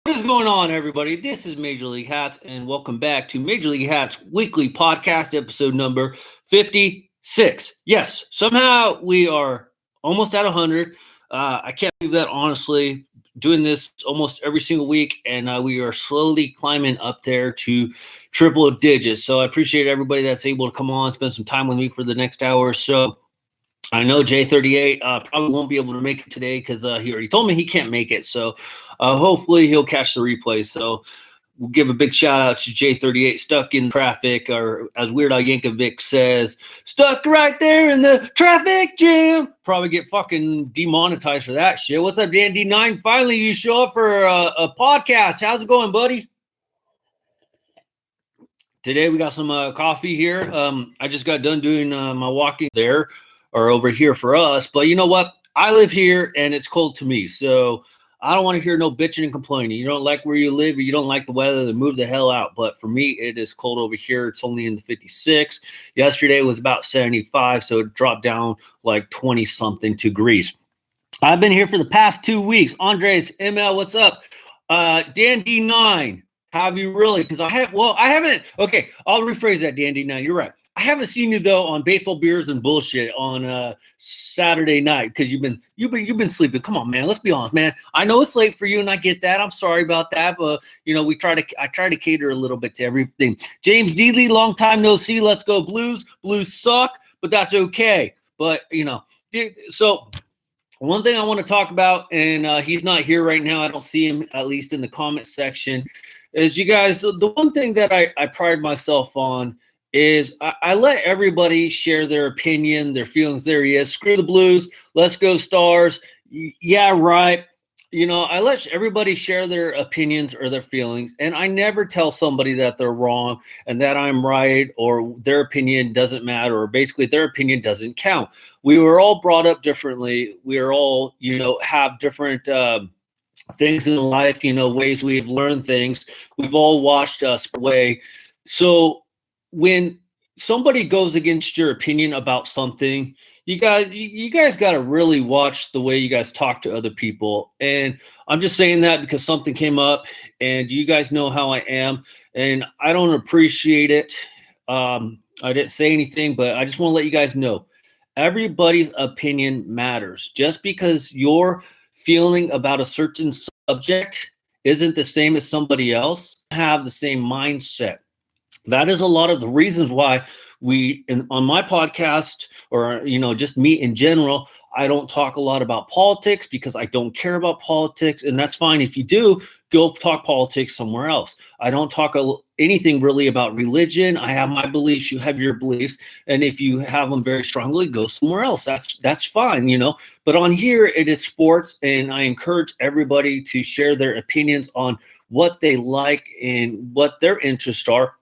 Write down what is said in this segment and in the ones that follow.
What is going on, everybody? This is Major League Hats, and welcome back to Major League Hats weekly podcast, episode number 56. Yes, somehow we are almost at 100. I can't believe that, honestly. Doing this almost every single week, and we are slowly climbing up there to triple digits. So I appreciate everybody that's able to come on, spend some time with me for the next hour or so. I know J38 probably won't be able to make it today because he already told me he can't make it. So hopefully he'll catch the replay. So we'll give a big shout out to J38, stuck in traffic, or as Weird Al Yankovic says, stuck right there in the traffic jam. Probably get fucking demonetized for that shit. What's up, Dan D9? Finally, you show up for a podcast. How's it going, buddy? Today we got some coffee here. I just got done doing my walking there. Or over here for us. But you know what? I live here and it's cold to me. So I don't want to hear no bitching and complaining. You don't like where you live or you don't like the weather, then move the hell out. But for me, it is cold over here. It's only in the 56. Yesterday was about 75. So it dropped down like 20 something degrees. I've been here for the past 2 weeks. Andres, ML, what's up? Dan D9, have you really? Because I haven't. Okay, I'll rephrase that, Dan D9. You're right. I haven't seen you though on baseball beers and bullshit on Saturday night because you've been sleeping. Come on, man. Let's be honest, man. I know it's late for you, and I get that. I'm sorry about that, but I try to cater a little bit to everything. James Dealey, long time no see. Let's go Blues. Blues suck, but that's okay. But so one thing I want to talk about, and he's not here right now. I don't see him, at least in the comment section. Is you guys the one thing that I pride myself on is I let everybody share their opinion, their feelings. There he is. Screw the Blues. Let's go Stars. Yeah, right. I let everybody share their opinions or their feelings, and I never tell somebody that they're wrong and that I'm right or their opinion doesn't matter or basically their opinion doesn't count. We were all brought up differently. We are all, have different things in life, ways we've learned things. We've all watched us way. So when somebody goes against your opinion about something, you guys got to really watch the way you guys talk to other people. And I'm just saying that because something came up, and you guys know how I am, and I don't appreciate it. I didn't say anything, but I just want to let you guys know everybody's opinion matters. Just because your feeling about a certain subject isn't the same as somebody else, have the same mindset. That is a lot of the reasons why on my podcast, or just me in general, I don't talk a lot about politics because I don't care about politics, and that's fine. If you do, go talk politics somewhere else. I don't talk anything really about religion. I have my beliefs, you have your beliefs, and if you have them very strongly, go somewhere else. That's fine, But on here, it is sports, and I encourage everybody to share their opinions on what they like and what their interests are.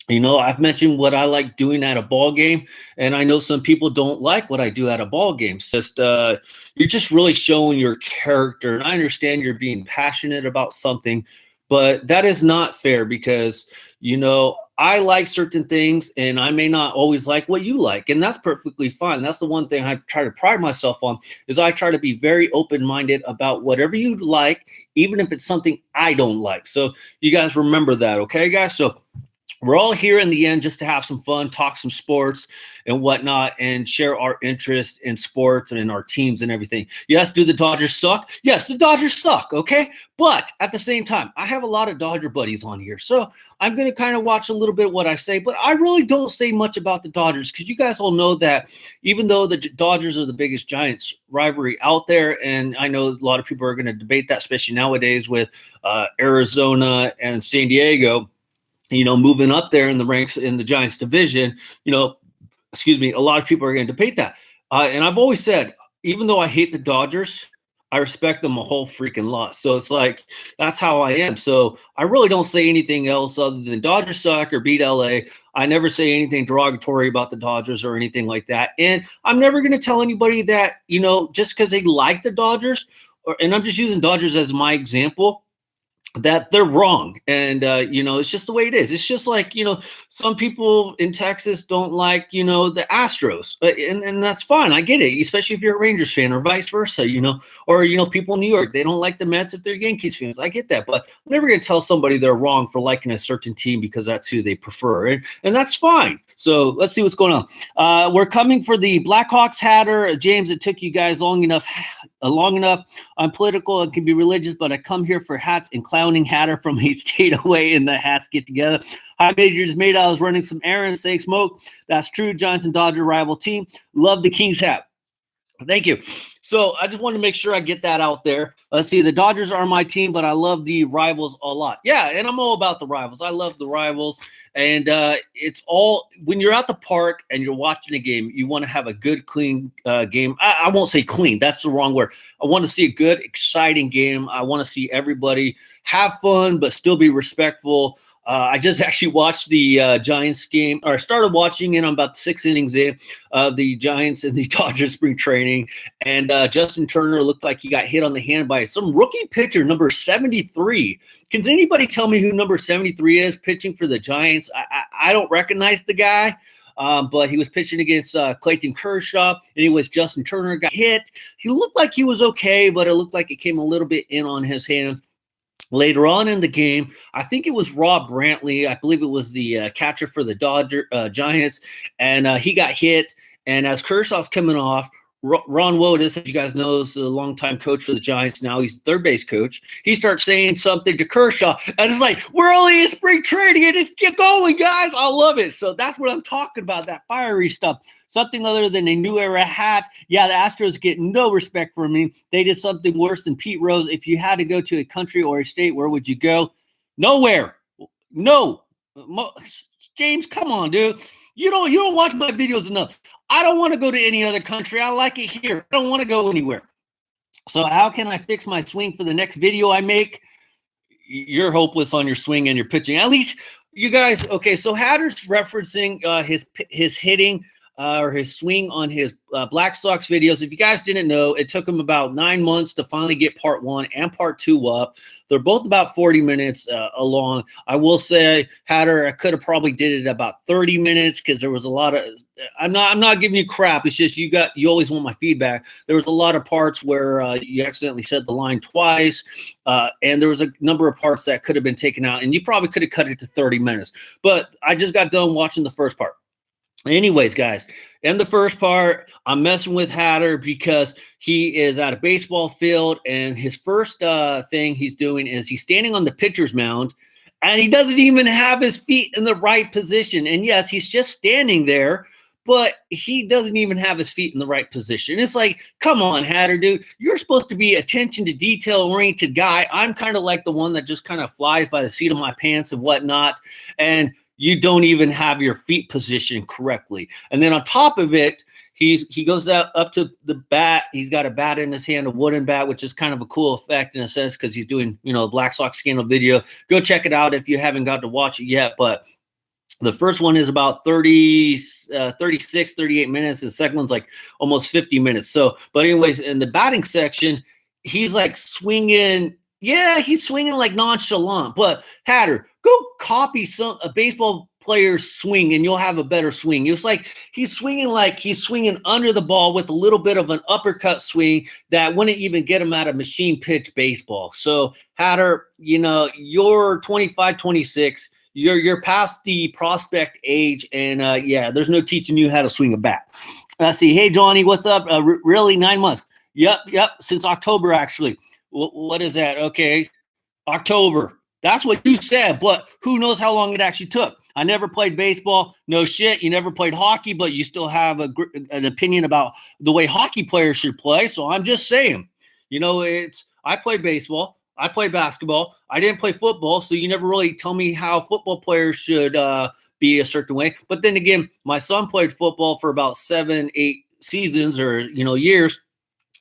I've mentioned what I like doing at a ball game, and I know some people don't like what I do at a ball game. It's just you're just really showing your character, and I understand you're being passionate about something, but that is not fair because I like certain things, and I may not always like what you like, and that's perfectly fine. That's the one thing I try to pride myself on is I try to be very open-minded about whatever you like, even if it's something I don't like. So you guys remember that, okay, guys? So we're all here in the end just to have some fun, talk some sports and whatnot, and share our interest in sports and in our teams and everything. Yes, do the Dodgers suck? Yes, the Dodgers suck, okay? But at the same time, I have a lot of Dodger buddies on here, so I'm going to kind of watch a little bit what I say, but I really don't say much about the Dodgers because you guys all know that even though the Dodgers are the biggest Giants rivalry out there, and I know a lot of people are going to debate that, especially nowadays with Arizona and San Diego, moving up there in the ranks in the Giants division, a lot of people are going to debate that. And I've always said, even though I hate the Dodgers, I respect them a whole freaking lot. So it's like, that's how I am. So I really don't say anything else other than Dodgers suck or beat LA. I never say anything derogatory about the Dodgers or anything like that. And I'm never going to tell anybody that, just because they like the Dodgers, and I'm just using Dodgers as my example, that they're wrong. And, it's just the way it is. It's just like, some people in Texas don't like, the Astros. And that's fine. I get it, especially if you're a Rangers fan or vice versa, or, people in New York, they don't like the Mets if they're Yankees fans. I get that. But I'm never going to tell somebody they're wrong for liking a certain team because that's who they prefer. And that's fine. So let's see what's going on. We're coming for the Blackhawks Hatter. James, it took you guys long enough. I'm political and can be religious, but I come here for Hatz and clowning Hatter from a state away, and the Hats get together. High Majors made I was running some errands, saying smoke. That's true. Giants and Dodger rival team. Love the Kings hat. Thank you. So I just want to make sure I get that out there. Let's see. The Dodgers are my team, but I love the rivals a lot. Yeah, and I'm all about the rivals. I love the rivals. And it's all when you're at the park and you're watching a game, you want to have a good, clean game. I won't say clean. That's the wrong word. I want to see a good, exciting game. I want to see everybody have fun, but still be respectful. I just actually watched the Giants game, or started watching it. I'm about 6 innings in, the Giants and the Dodgers spring training. And Justin Turner looked like he got hit on the hand by some rookie pitcher, number 73. Can anybody tell me who number 73 is pitching for the Giants? I don't recognize the guy. But he was pitching against Clayton Kershaw, and he was Justin Turner got hit. He looked like he was okay, but it looked like it came a little bit in on his hand. Later on in the game, I think it was Rob Brantley. I believe it was the catcher for the Giants, and he got hit. And as Kershaw's coming off, Ron Wotus, if you guys know, is a longtime coach for the Giants. Now he's third base coach. He starts saying something to Kershaw, and it's like, we're only in spring training, and it's get going, guys. I love it. So that's what I'm talking about, that fiery stuff. Something other than a new era hat. Yeah, the Astros get no respect from me. They did something worse than Pete Rose. If you had to go to a country or a state, where would you go? Nowhere. No. James, come on, dude. You don't watch my videos enough. I don't want to go to any other country. I like it here. I don't want to go anywhere. So how can I fix my swing for the next video I make? You're hopeless on your swing and your pitching. At least you guys, okay, so Hatter's referencing his hitting or his swing on his Black Sox videos. If you guys didn't know, it took him about 9 months to finally get part 1 and part 2 up. They're both about 40 minutes along. I will say, Hatter, I could have probably did it about 30 minutes because there was a lot of. I'm not giving you crap. It's just you always want my feedback. There was a lot of parts where you accidentally said the line twice, and there was a number of parts that could have been taken out, and you probably could have cut it to 30 minutes. But I just got done watching the first part. Anyways, guys, in the first part, I'm messing with Hatter because he is at a baseball field, and his first thing he's doing is he's standing on the pitcher's mound, and he doesn't even have his feet in the right position. And yes, he's just standing there, but he doesn't even have his feet in the right position. It's like, come on, Hatter, dude. You're supposed to be attention to detail-oriented guy. I'm kind of like the one that just kind of flies by the seat of my pants and whatnot, and you don't even have your feet positioned correctly. And then on top of it, he goes up to the bat. He's got a bat in his hand, a wooden bat, which is kind of a cool effect in a sense because he's doing, a Black Sox scandal video. Go check it out if you haven't got to watch it yet. But the first one is about 36, 38 minutes. The second one's like almost 50 minutes. So, but anyways, in the batting section, he's like swinging. Yeah, he's swinging like nonchalant. But Hatter, go copy a baseball player's swing, and you'll have a better swing. It's like he's swinging under the ball with a little bit of an uppercut swing that wouldn't even get him out of machine pitch baseball. So Hatter, you're 25, 26. You're past the prospect age, and yeah, there's no teaching you how to swing a bat. Let's see. Hey, Johnny, what's up? Really, 9 months? Yep, since October, actually. What is that? Okay, October. That's what you said, but who knows how long it actually took. I never played baseball. No shit. You never played hockey, but you still have an opinion about the way hockey players should play. So I'm just saying, I played baseball. I played basketball. I didn't play football, so you never really tell me how football players should be a certain way. But then again, my son played football for about 7, 8 seasons or, years.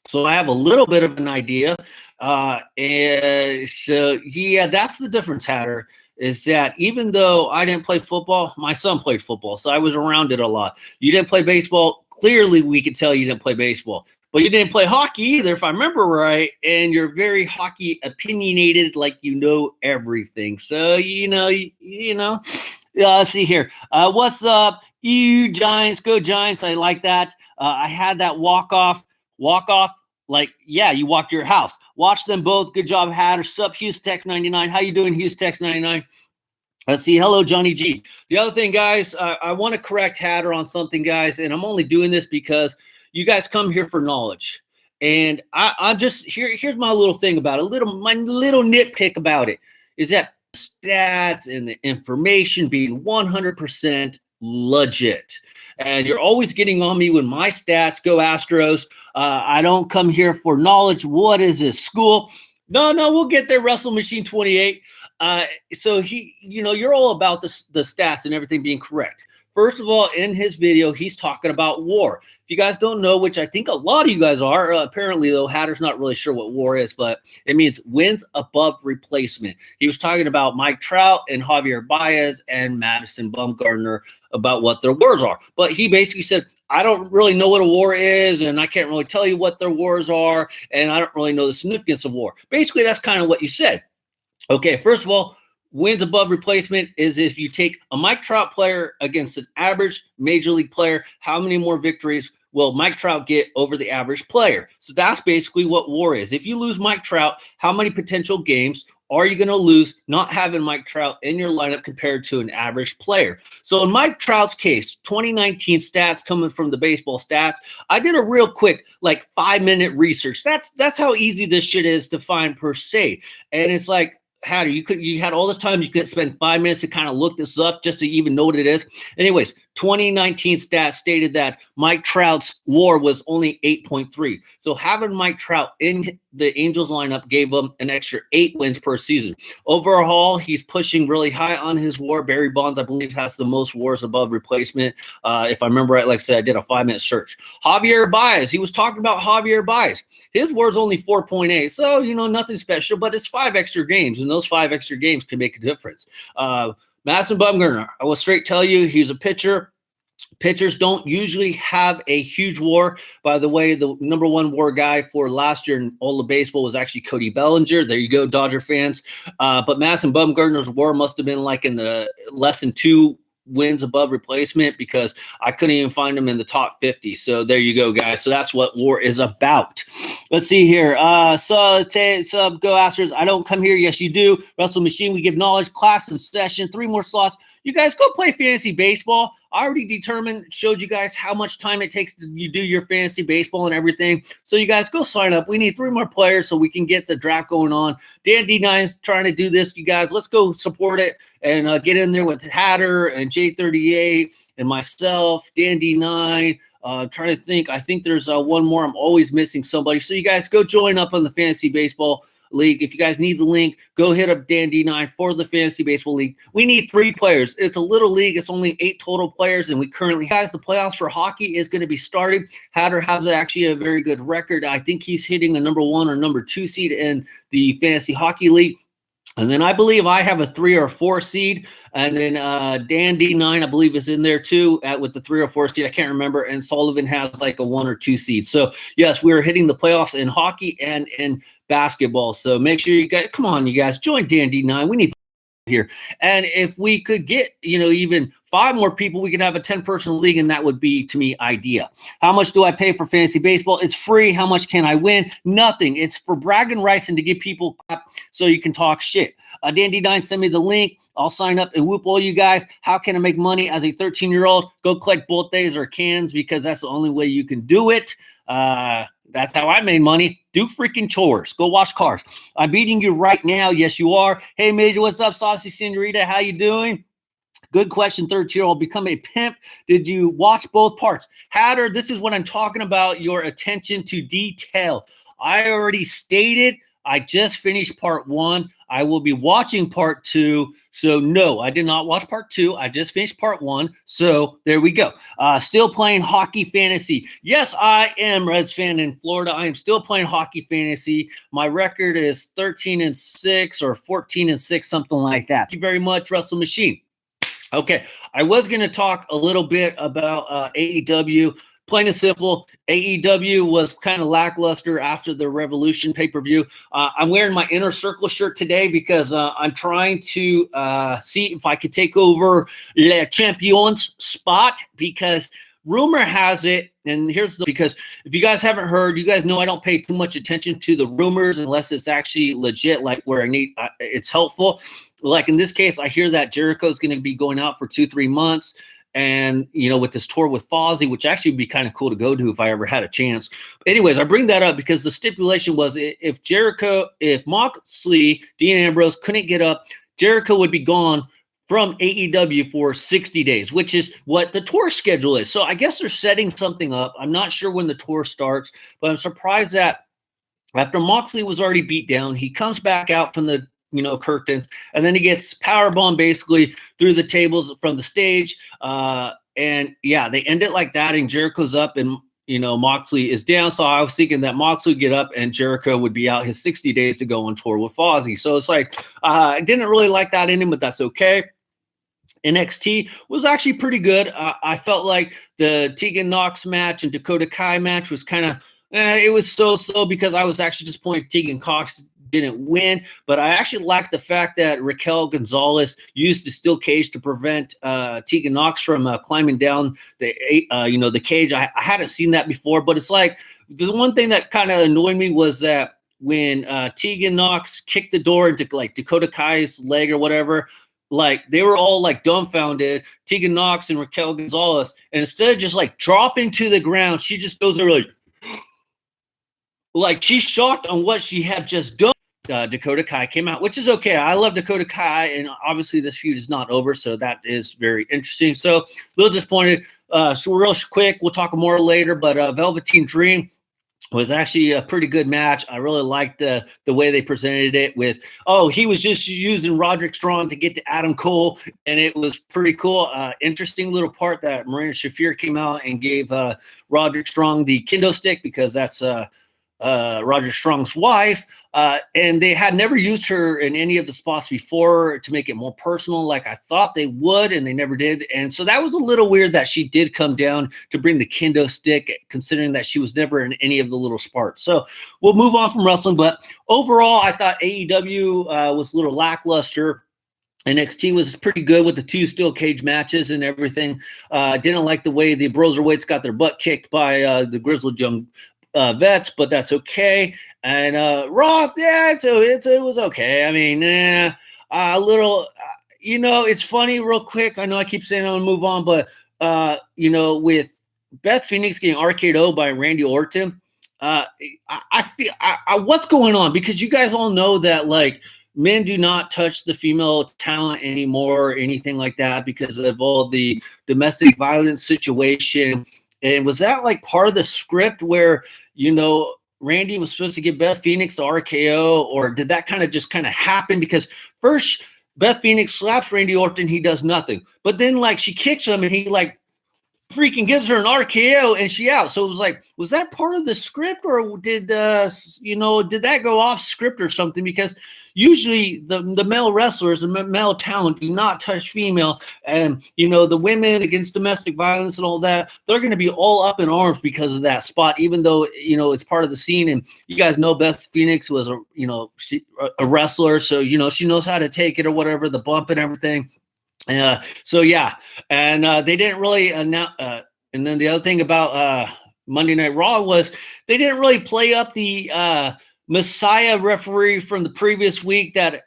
So I have a little bit of an idea. And so, yeah, that's the difference, Hatter, is that even though I didn't play football, my son played football. So I was around it a lot. You didn't play baseball. Clearly, we could tell you didn't play baseball. but you didn't play hockey either, if I remember right. And you're very hockey opinionated, like you know everything. So let's see here. What's up, you Giants? Go Giants! I like that. I had that walk off. Like, yeah, you walked your house. Watch them both. Good job, Hatter. Sup, Hughes 99. How you doing, Hughes 99? Let's see. Hello, Johnny G. The other thing, guys, I want to correct Hatter on something, guys, and I'm only doing this because you guys come here for knowledge. And I'm just here's my little thing about it. My little nitpick about it is that stats and the information being 100% legit. And you're always getting on me with my stats. Go Astros. I don't come here for knowledge. What is this, school? No, we'll get there. Russell Machine 28. So you're all about the stats and everything being correct. First of all, in his video, he's talking about WAR. If you guys don't know, which I think a lot of you guys are, apparently, though, Hatter's not really sure what WAR is, but it means wins above replacement. He was talking about Mike Trout and Javier Baez and Madison Bumgarner about what their WARs are. But he basically said, I don't really know what a WAR is, and I can't really tell you what their WARs are, and I don't really know the significance of WAR. Basically, that's kind of what you said. Okay, first of all, wins above replacement is if you take a Mike Trout player against an average major league player, how many more victories will Mike Trout get over the average player? So that's basically what WAR is. If you lose Mike Trout, how many potential games are you going to lose not having Mike Trout in your lineup compared to an average player? So in Mike Trout's case, 2019 stats coming from the baseball stats, I did a real quick, 5-minute research. That's how easy this shit is to find per se. And it's like, Hatter, you had all this time. You could spend 5 minutes to kind of look this up just to even know what it is. Anyways, 2019 stats stated that Mike Trout's WAR was only 8.3. So having Mike Trout in the Angels lineup gave him an extra 8 wins per season. Overall, he's pushing really high on his WAR. Barry Bonds, I believe, has the most WARs above replacement. If I remember right, like I said, I did a 5-minute search. Javier Baez, he was talking about Javier Baez. His WAR is only 4.8. So, nothing special, but it's 5 extra games, and those 5 extra games can make a difference. Madison Bumgarner, I will straight tell you, he's a pitcher. Pitchers don't usually have a huge WAR. By the way, the number 1 WAR guy for last year in all of baseball was actually Cody Bellinger. There you go, Dodger fans. But Madison Bumgarner's WAR must have been in the less than 2 wins above replacement because I couldn't even find him in the top 50. So there you go, guys. So that's what WAR is about. Let's see here. Go Astros. I don't come here. Yes, you do. Russell Machine, we give knowledge, class, and session. 3 more slots. You guys go play fantasy baseball. I already showed you guys how much time it takes to do your fantasy baseball and everything. So you guys go sign up. We need 3 more players so we can get the draft going on. Dan D9 is trying to do this, you guys. Let's go support it and get in there with Hatter and J38 and myself, Dan D9. Trying to think. I think there's one more. I'm always missing somebody. So you guys go join up on the Fantasy Baseball League. If you guys need the link, go hit up Dan D9 for the Fantasy Baseball League. We need 3 players. It's a little league. It's only 8 total players, and we currently the playoffs for hockey is going to be starting. Hatter has actually a very good record. I think he's hitting a number 1 or number 2 seed in the Fantasy Hockey League. And then I believe I have a 3 or 4 seed. And then Dan D9, I believe, is in there too with the 3 or 4 seed. I can't remember. And Sullivan has a 1 or 2 seed. So, yes, we're hitting the playoffs in hockey and in basketball. So make sure you guys, come on, you guys, join Dan D9. We need here. And if we could get, even 5 more people, we could have a 10-person league, and that would be, to me, idea. How much do I pay for fantasy baseball? It's free. How much can I win? Nothing. It's for bragging rights and to give people crap so you can talk shit. Dan D9, send me the link. I'll sign up and whoop all you guys. How can I make money as a 13-year-old? Go collect Boltes or cans because that's the only way you can do it. That's how I made money. Do freaking chores. Go wash cars. I'm beating you right now. Yes, you are. Hey, Major, what's up, Saucy Senorita? How you doing? Good question, 13-year-old. Become a pimp. Did you watch both parts? Hatter, this is what I'm talking about, your attention to detail. I already stated I just finished part 1. I will be watching part 2. So no, I did not watch part 2. I just finished part 1. So there we go. Still playing hockey fantasy. Yes, I am Reds fan in Florida. I am still playing hockey fantasy. My record is 13-6 or 14-6, something like that. Thank you very much, Russell Machine. Okay, I was going to talk a little bit about AEW. plain and simple. AEW was kind of lackluster after the Revolution pay-per-view. I'm wearing my Inner Circle shirt today because I'm trying to see if I could take over Le Champion's spot, because rumor has it, and because if you guys haven't heard, you guys know I don't pay too much attention to the rumors unless it's actually legit, like where it's helpful. Like in this case, I hear that Jericho's going to be going out for 2-3 months. And, with this tour with Fozzy, which actually would be kind of cool to go to if I ever had a chance. But anyways, I bring that up because the stipulation was if Moxley, Dean Ambrose couldn't get up, Jericho would be gone from AEW for 60 days, which is what the tour schedule is. So I guess they're setting something up. I'm not sure when the tour starts, but I'm surprised that after Moxley was already beat down, he comes back out from the curtains, and then he gets powerbombed basically through the tables from the stage. And yeah, they end it like that, and Jericho's up and Moxley is down. So I was thinking that Moxley would get up and Jericho would be out his 60 days to go on tour with Fozzy. So it's like, I didn't really like that ending, but that's okay. NXT was actually pretty good. I felt like the Tegan Nox match and Dakota Kai match was kind of, it was so because I was actually disappointed Tegan Nox didn't win, but I actually liked the fact that Raquel Gonzalez used the steel cage to prevent Tegan Nox from climbing down the cage. I hadn't seen that before, but it's like the one thing that kind of annoyed me was that when Tegan Nox kicked the door into like Dakota Kai's leg or whatever, like they were all like dumbfounded, Tegan Nox and Raquel Gonzalez, and instead of just like dropping to the ground, she just goes there like she's shocked on what she had just done. Dakota Kai came out, which is okay. I love Dakota Kai, and obviously this feud is not over, so that is very interesting. So a little disappointed. So real quick, we'll talk more later, but Velveteen Dream was actually a pretty good match. I really liked the way they presented it with, he was just using Roderick Strong to get to Adam Cole, and it was pretty cool. Interesting little part that Marina Shafir came out and gave Roderick Strong the kendo stick, because that's Roger Strong's wife, and they had never used her in any of the spots before to make it more personal like I thought they would, and they never did. And so that was a little weird that she did come down to bring the kendo stick, considering that she was never in any of the little spots. So we'll move on from wrestling, but overall I thought AEW was a little lackluster. NXT was pretty good with the 2 steel cage matches and everything. Didn't like the way the Broserweights got their butt kicked by the Grizzled Young Vets, but that's okay. And Raw, yeah, it was okay. I mean, a little, it's funny real quick. I know I keep saying I'm gonna move on, but with Beth Phoenix getting RKO'd by Randy Orton, I feel what's going on, because you guys all know that like men do not touch the female talent anymore or anything like that because of all the domestic violence situation. And was that like part of the script where, Randy was supposed to give Beth Phoenix the RKO, or did that kind of happen? Because first Beth Phoenix slaps Randy Orton, he does nothing. But then like she kicks him and he like freaking gives her an RKO and she out. So it was like, was that part of the script, or did that go off script or something? Because usually the male wrestlers, the male talent do not touch female, and the women against domestic violence and all that, they're going to be all up in arms because of that spot, even though it's part of the scene. And you guys know Beth Phoenix was a wrestler, so she knows how to take it or whatever, the bump and everything. So yeah, and they didn't really announce. And then the other thing about Monday Night Raw was they didn't really play up the Messiah referee from the previous week that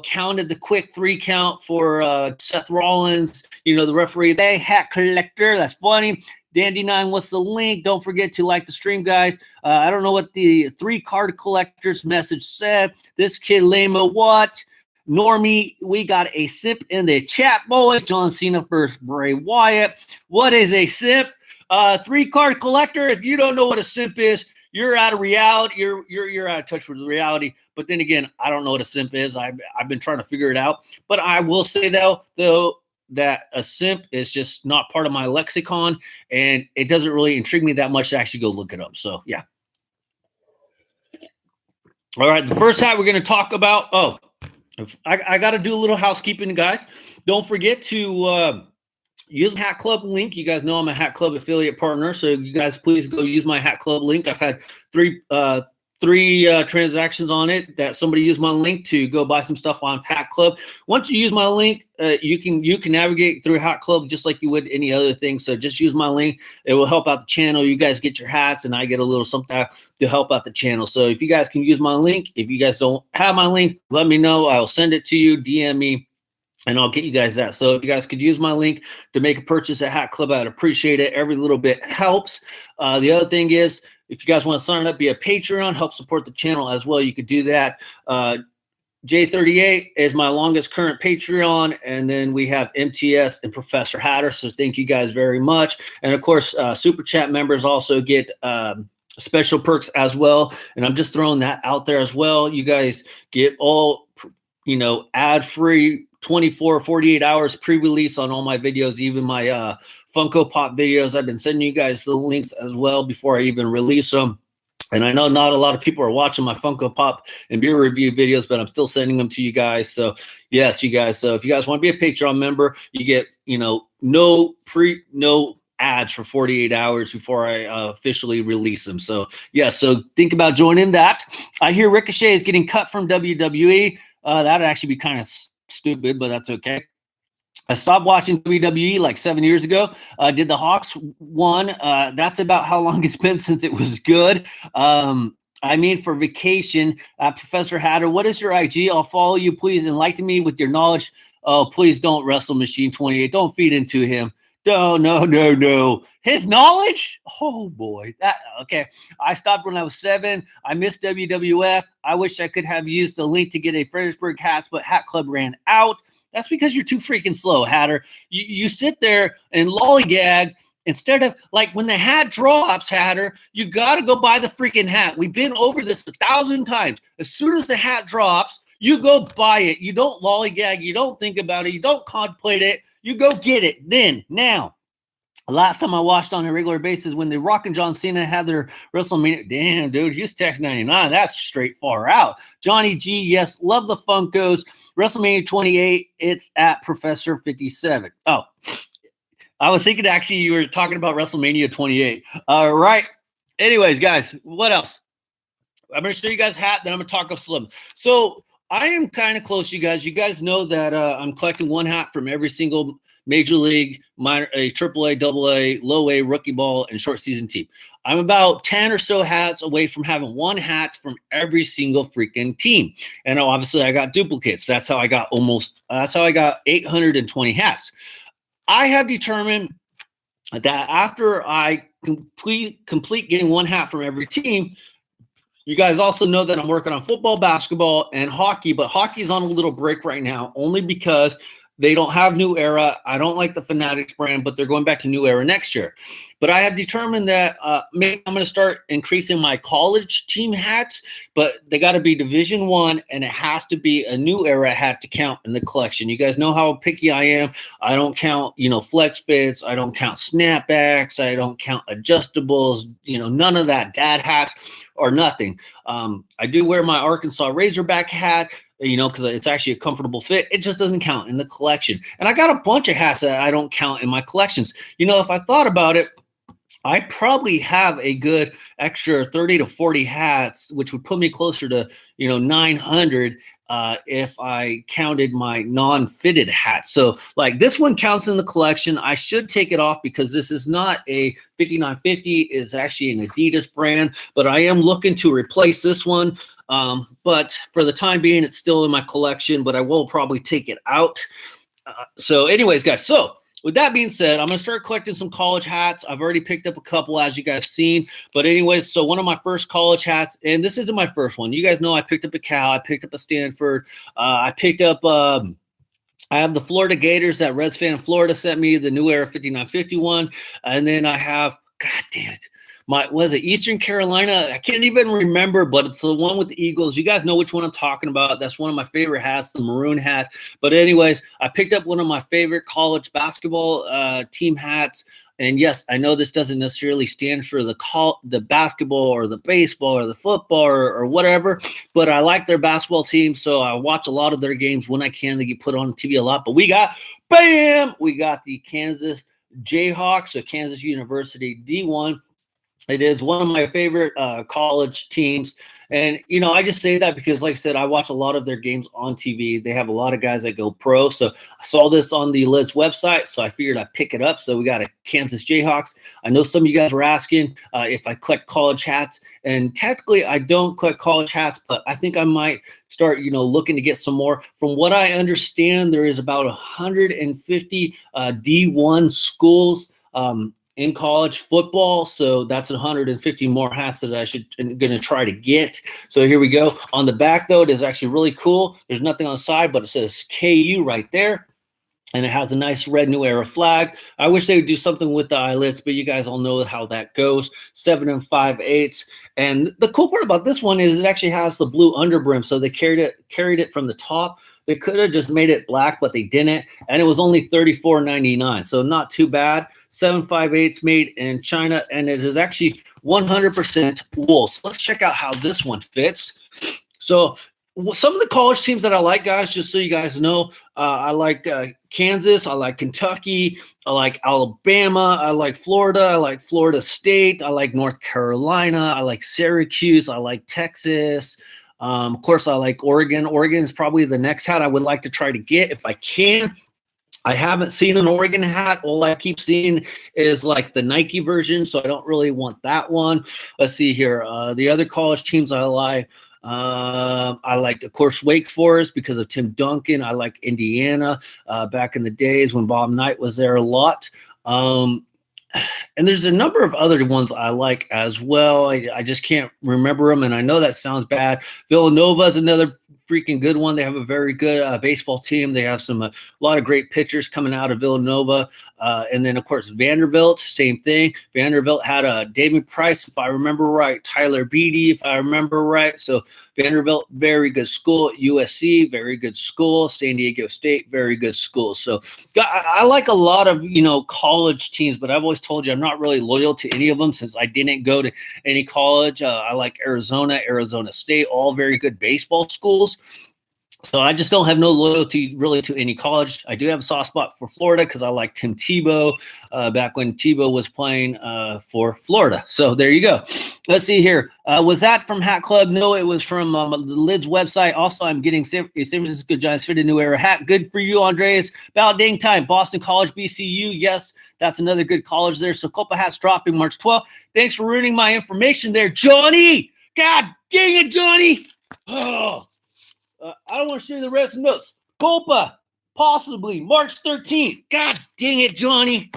counted the quick 3 count for Seth Rollins. The referee, they hat collector. That's funny. Dandy9, what's the link? Don't forget to like the stream, guys. I don't know what the 3 card collectors message said. This kid lame-o what? Normie, we got a simp in the chat, boys. John Cena versus Bray Wyatt. What is a simp? 3 card collector. If you don't know what a simp is, you're out of reality. You're out of touch with reality. But then again, I don't know what a simp is. I've been trying to figure it out. But I will say though that a simp is just not part of my lexicon, and it doesn't really intrigue me that much to actually go look it up. So yeah. All right, the first hat we're going to talk about. I got to do a little housekeeping, guys. Don't forget to use Hat Club link. You guys know I'm a Hat Club affiliate partner, so you guys please go use my Hat Club link. I've had three transactions on it that somebody used my link to go buy some stuff on Hat Club. Once you use my link, you can navigate through Hat Club just like you would any other thing. So just use my link. It will help out the channel. You guys get your hats, and I get a little something to help out the channel. So if you guys can use my link, if you guys don't have my link, let me know. I'll send it to you. DM me, and I'll get you guys that. So if you guys could use my link to make a purchase at Hat Club, I'd appreciate it. Every little bit helps. The other thing is, if you guys want to sign up, be a Patreon, help support the channel as well, you could do that. J38 is my longest current Patreon, and then we have MTS and Professor Hatter. So thank you guys very much. And of course, Super Chat members also get special perks as well. And I'm just throwing that out there as well. You guys get all, ad-free 24, 48 hours pre-release on all my videos, even my Funko Pop videos. I've been sending you guys the links as well before I even release them. And I know not a lot of people are watching my Funko Pop and beer review videos, but I'm still sending them to you guys. So yes, you guys. So if you guys want to be a Patreon member, you get, no ads for 48 hours before I officially release them. So yeah, so think about joining that. I hear Ricochet is getting cut from WWE. That'd actually be kind of stupid, but that's okay. I stopped watching WWE like 7 years ago. Did the Hawks won? That's about how long it's been since it was good. For vacation, Professor Hatter, what is your IG? I'll follow you. Please enlighten me with your knowledge. Oh, please don't wrestle Machine 28. Don't feed into him. No. His knowledge? Oh, boy. Okay. I stopped when I was 7. I missed WWF. I wish I could have used the link to get a Fredericksburg hats, but Hat Club ran out. That's because you're too freaking slow, Hatter. You sit there and lollygag instead of, like, when the hat drops, Hatter, you got to go buy the freaking hat. We've been over this 1,000 times. As soon as the hat drops, you go buy it. You don't lollygag. You don't think about it. You don't contemplate it. You go get it then, now. Last time I watched on a regular basis when The Rock and John Cena had their WrestleMania. Damn, dude, he's text 99. That's straight far out. Johnny G, yes, love the Funkos. WrestleMania 28, it's at Professor 57. Oh, I was thinking actually you were talking about WrestleMania 28. All right. Anyways, guys, what else? I'm going to show you guys hat, then I'm going to talk of Slim. So I am kind of close, you guys. You guys know that I'm collecting one hat from every single Major League, minor, a AAA, AA, low A, rookie ball, and short season team. I'm about 10 or so hats away from having one hat from every single freaking team. And obviously I got duplicates. That's how I got 820 hats. I have determined that after I complete getting one hat from every team, you guys also know that I'm working on football, basketball, and hockey, but hockey's on a little break right now only because they don't have New Era. I don't like the Fanatics brand, but they're going back to New Era next year. But I have determined that maybe I'm going to start increasing my college team hats, but they got to be Division I, and it has to be a New Era hat to count in the collection. You guys know how picky I am. I don't count, flex fits. I don't count snapbacks. I don't count adjustables. None of that. Dad hats or nothing. I do wear my Arkansas Razorback hat, because it's actually a comfortable fit. It just doesn't count in the collection. And I got a bunch of hats that I don't count in my collections. If I thought about it, I probably have a good extra 30 to 40 hats, which would put me closer to, 900 if I counted my non-fitted hats. So like this one counts in the collection. I should take it off because this is not a 5950. It's actually an Adidas brand, but I am looking to replace this one. But for the time being, it's still in my collection, but I will probably take it out. So anyways, guys, so with that being said, I'm going to start collecting some college hats. I've already picked up a couple, as you guys seen. But anyways, so one of my first college hats, and this isn't my first one. You guys know I picked up a Cal. I picked up a Stanford. I picked up I have the Florida Gators that Reds fan in Florida sent me, the New Era 5951. And then I have, God damn it, was it Eastern Carolina? I can't even remember, but it's the one with the Eagles. You guys know which one I'm talking about. That's one of my favorite hats, the maroon hat. But anyways, I picked up one of my favorite college basketball team hats. And yes, I know this doesn't necessarily stand for the basketball or the baseball or the football or whatever, but I like their basketball team, so I watch a lot of their games when I can. They get put on TV a lot. But we got the Kansas Jayhawks, so Kansas University D1. It is one of my favorite college teams. And, I just say that because, like I said, I watch a lot of their games on TV. They have a lot of guys that go pro. So I saw this on the Lids website, so I figured I'd pick it up. So we got a Kansas Jayhawks. I know some of you guys were asking if I collect college hats. And technically, I don't collect college hats, but I think I might start, looking to get some more. From what I understand, there is about 150 D1 schools in college football, so that's 150 more hats that I'm going to try to get. So here we go. On the back, though, it is actually really cool. There's nothing on the side, but it says KU right there, and it has a nice red New Era flag. I wish they would do something with the eyelets, but you guys all know how that goes. 7 5/8. And the cool part about this one is it actually has the blue underbrim, so they carried it from the top. They could have just made it black, but they didn't, and it was only $34.99, so not too bad. 7 5/8 made in China, and it is actually 100% wool. So let's check out how this one fits. So some of the college teams that I like, guys, just so you guys know, I like Kansas, I like Kentucky, I like Alabama, I like Florida, I like Florida State, I like North Carolina, I like Syracuse, I like Texas. Of course, I like Oregon. Oregon is probably the next hat I would like to try to get if I can. I haven't seen an Oregon hat. All I keep seeing is like the Nike version, so I don't really want that one. Let's see here. The other college teams I like, of course, Wake Forest because of Tim Duncan. I like Indiana back in the days when Bob Knight was there a lot. And there's a number of other ones I like as well. I just can't remember them, and I know that sounds bad. Villanova is another freaking good one. They have a very good baseball team. They have a lot of great pitchers coming out of Villanova. And then, of course, Vanderbilt, same thing. Vanderbilt had David Price, if I remember right, Tyler Beatty, if I remember right. So Vanderbilt, very good school. USC, very good school. San Diego State, very good school. So I like a lot of, college teams, but I've always told you I'm not really loyal to any of them since I didn't go to any college. I like Arizona, Arizona State, all very good baseball schools. So I just don't have no loyalty really to any college. I do have a soft spot for Florida because I like Tim Tebow back when Tebow was playing for Florida. So there you go. Let's see here. Was that from Hat Club? No, it was from the Lids website. Also, I'm getting San Francisco Giants fitted New Era hat. Good for you, Andreas. About dang time. Boston College, BCU. Yes, that's another good college there. So Copa hats dropping March 12th. Thanks for ruining my information there, Johnny. God dang it, Johnny. Oh. I don't want to share the rest of the notes. Copa, possibly March 13th. God dang it, Johnny.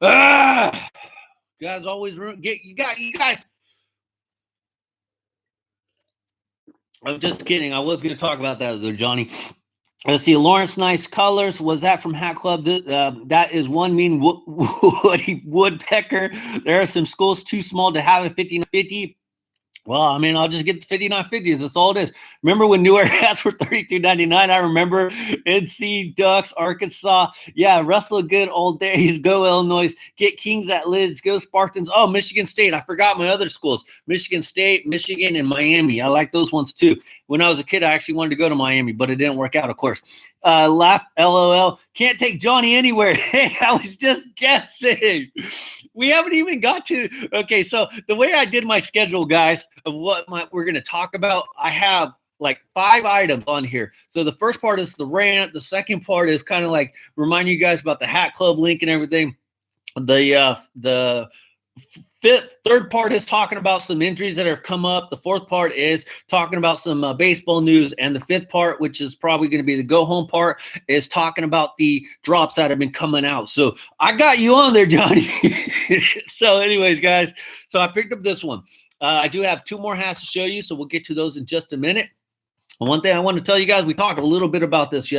You guys always get you guys. I'm just kidding. I was going to talk about that, though, Johnny. Let's see. Lawrence Nice Colors. Was that from Hat Club? That is one mean woodpecker. There are some schools too small to have a 50-50. Well, I mean, I'll just get the 59.50s. That's all it is. Remember when New Era hats were $32.99? I remember NC Ducks, Arkansas. Yeah, Russell Good old days. Go Illinois. Get Kings at Lids. Go Spartans. Oh, Michigan State. I forgot my other schools. Michigan State, Michigan, and Miami. I like those ones too. When I was a kid, I actually wanted to go to Miami, but it didn't work out, of course. Laugh, LOL. Can't take Johnny anywhere. Hey, I was just guessing. We haven't even got to. Okay, so the way I did my schedule, guys, of what we're going to talk about, I have like 5 items on here. So the first part is the rant. The second part is kind of like reminding you guys about the Hat Club link and everything. The third part is talking about some injuries that have come up. The fourth part is talking about some baseball news. And the fifth part, which is probably going to be the go home part, is talking about the drops that have been coming out. So I got you on there, Johnny. So anyways, guys, so I picked up this one. I do have 2 more hats to show you, so we'll get to those in just a minute. One thing I want to tell you guys, we talked a little bit about this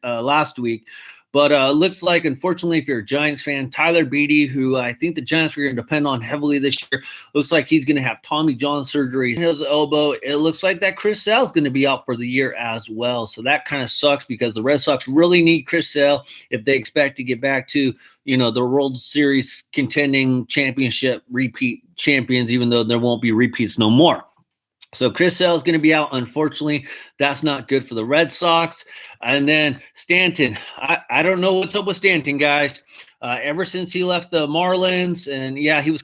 last week, But looks like, unfortunately, if you're a Giants fan, Tyler Beatty, who I think the Giants are going to depend on heavily this year, looks like he's going to have Tommy John surgery in his elbow. It looks like that Chris Sale is going to be out for the year as well. So that kind of sucks because the Red Sox really need Chris Sale if they expect to get back to, the World Series contending championship repeat champions, even though there won't be repeats no more. So Chris Sale is going to be out. Unfortunately, that's not good for the Red Sox. And then Stanton, I don't know what's up with Stanton, guys. Ever since he left the Marlins, and yeah, he was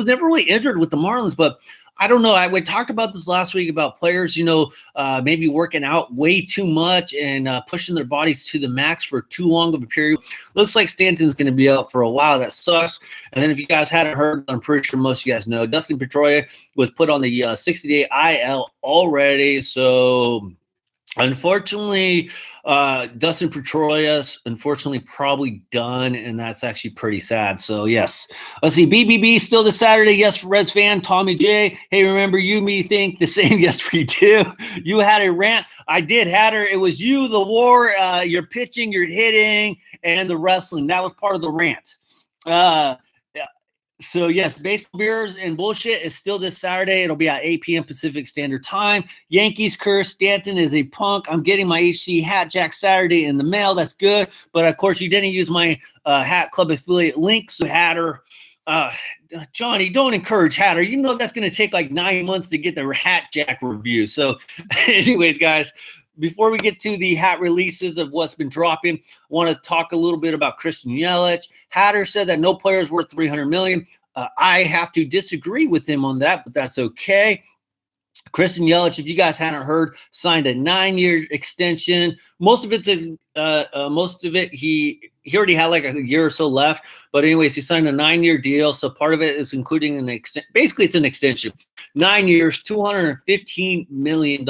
never really injured with the Marlins, but I don't know. We talked about this last week about players, maybe working out way too much and pushing their bodies to the max for too long of a period. Looks like Stanton's going to be out for a while. That sucks. And then if you guys hadn't heard, I'm pretty sure most of you guys know, Dustin Pedroia was put on the 60-day IL already. So unfortunately, Dustin Pedroia's probably done, and that's actually pretty sad. So yes, let's see. BBB still this Saturday. Yes, Reds fan Tommy J. Hey, remember you, me think the same. Yes, we do. You had a rant. I did, Hatter. It was you, the war, your pitching, your hitting, and the wrestling. That was part of the rant. So, yes, baseball beers and bullshit is still this Saturday. It'll be at 8 p.m. Pacific Standard Time. Yankees curse. Stanton is a punk. I'm getting my HC Hat Jack Saturday in the mail. That's good. But, of course, you didn't use my Hat Club affiliate link. So, Hatter, Johnny, don't encourage Hatter. You know that's going to take like 9 months to get the Hat Jack review. So, anyways, guys, before we get to the hat releases of what's been dropping, I want to talk a little bit about Christian Yelich. Hatter said that no player is worth $300 million. I have to disagree with him on that, but that's okay. Christian Yelich, if you guys hadn't heard, signed a 9-year extension. Most of it, he already had like a year or so left. But anyways, he signed a 9-year deal. So part of it is including an extension. Basically, it's an extension. 9 years, $215 million.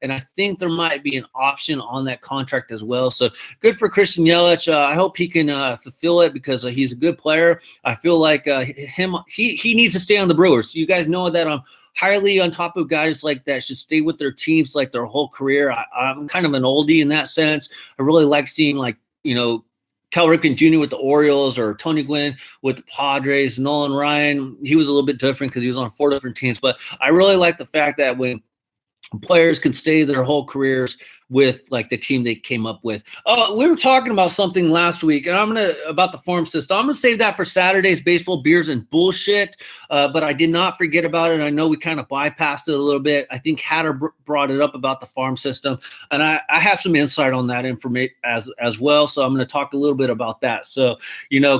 And I think there might be an option on that contract as well. So good for Christian Yelich. I hope he can fulfill it because he's a good player. I feel like he needs to stay on the Brewers. You guys know that I'm highly on top of guys like that should stay with their teams like their whole career. I'm kind of an oldie in that sense. I really like seeing Cal Ripken Jr. with the Orioles or Tony Gwynn with the Padres. Nolan Ryan, he was a little bit different because he was on 4 different teams. But I really like the fact that when players can stay their whole careers with like the team they came up with. We were talking about something last week, and about the farm system. I'm gonna save that for Saturday's baseball beers and bullshit. But I did not forget about it. I know we kind of bypassed it a little bit. I think Hatter brought it up about the farm system, and I have some insight on that information as well. So I'm going to talk a little bit about that. So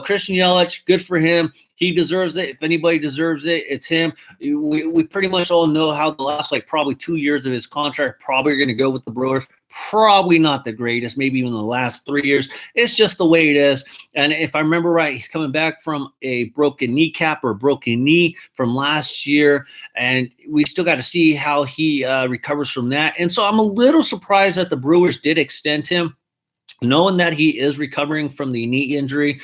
Christian Yelich, good for him. He deserves it. If anybody deserves it, it's him. We pretty much all know how the last probably 2 years of his contract probably are going to go with the Brewers. Probably not the greatest, maybe even the last 3 years. It's just the way it is. And if I remember right, he's coming back from a broken kneecap or broken knee from last year. And we still got to see how he recovers from that. And so I'm a little surprised that the Brewers did extend him, knowing that he is recovering from the knee injury,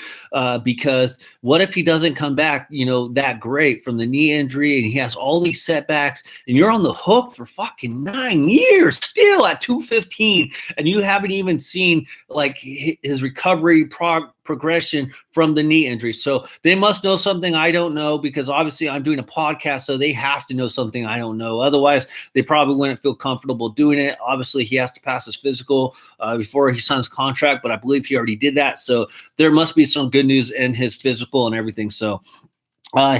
because what if he doesn't come back, that great from the knee injury and he has all these setbacks and you're on the hook for fucking 9 years still at 215 and you haven't even seen like his recovery progression from the knee injury. So they must know something I don't know, because obviously I'm doing a podcast, so they have to know something I don't know. Otherwise, they probably wouldn't feel comfortable doing it. Obviously, he has to pass his physical before he signs contract, but I believe he already did that. So there must be some good news in his physical and everything. So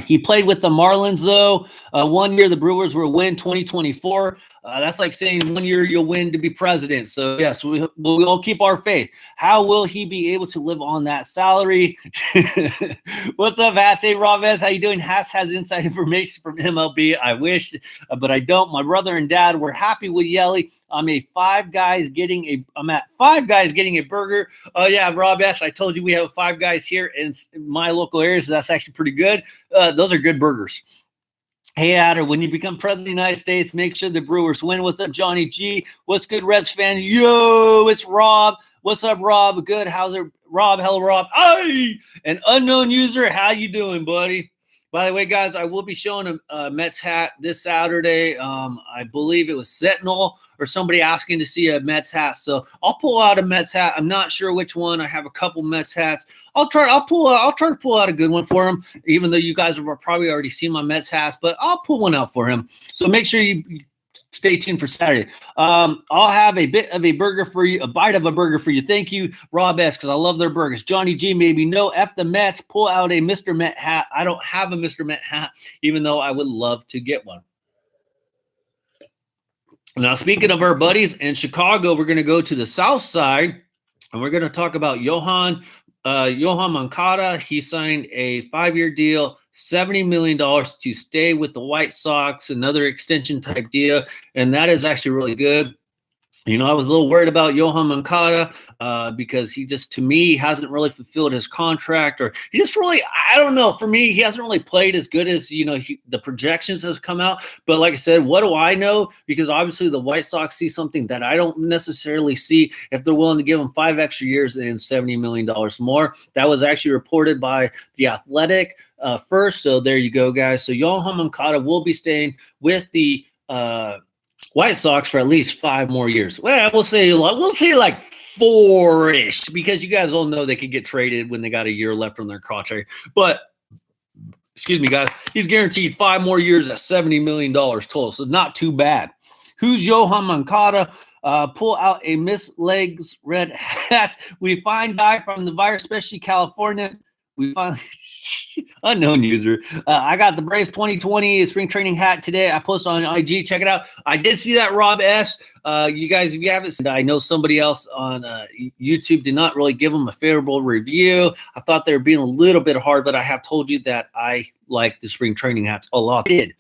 he played with the Marlins, though. 1 year the Brewers will win 2024. That's like saying 1 year you'll win to be president. So, yes, we'll keep our faith. How will he be able to live on that salary? What's up, Hatz? Hey, Rob S. How you doing? Hatz has inside information from MLB. I wish, but I don't. My brother and dad were happy with Yelly. I'm at Five Guys getting a burger. Oh, yeah, Rob S. I told you we have Five Guys here in my local area, so that's actually pretty good. Those are good burgers. Hey, Adder, when you become president of the United States, make sure the Brewers win. What's up, Johnny G? What's good, Reds fan? Yo, it's Rob. What's up, Rob? Good. How's it, Rob? Hello, Rob. Hey, an unknown user. How you doing, buddy? By the way, guys, I will be showing a Mets hat this Saturday. I believe it was Sentinel or somebody asking to see a Mets hat. So I'll pull out a Mets hat. I'm not sure which one. I have a couple Mets hats. I'll try to pull out a good one for him, even though you guys have probably already seen my Mets hats, but I'll pull one out for him. So make sure you stay tuned for Saturday. I'll have a bit of a burger for you, a bite of a burger for you. Thank you, Rob S., because I love their burgers. Johnny G, maybe no F the Mets. Pull out a Mr. Met hat. I don't have a Mr. Met hat, even though I would love to get one. Now, speaking of our buddies in Chicago, we're going to go to the South Side, and we're going to talk about Johan Moncada. He signed a 5-year deal, $70 million to stay with the White Sox, another extension type deal, and that is actually really good. You know, I was a little worried about Johan Moncada because he just, to me, hasn't really fulfilled his contract, or he just really, I don't know. For me, he hasn't really played as good as, you know, the projections has come out. But like I said, what do I know? Because obviously the White Sox see something that I don't necessarily see if they're willing to give him 5 extra years and $70 million more. That was actually reported by The Athletic first. So there you go, guys. So Johan Moncada will be staying with the White Sox for at least 5 more years. Well, we'll say like 4-ish, because you guys all know they could get traded when they got a year left on their contract. But excuse me, guys, he's guaranteed 5 more years at $70 million total, so not too bad. Who's Johan Moncada? Pull out a Miss Legs red hat. We find guy from the virus, especially California. We find unknown user. I got the Braves 2020 spring training hat today. I posted on IG. Check it out. I did see that, Rob S. You guys, if you haven't seen, I know somebody else on YouTube did not really give them a favorable review. I thought they were being a little bit hard, but I have told you that I like the spring training hats a lot. I did.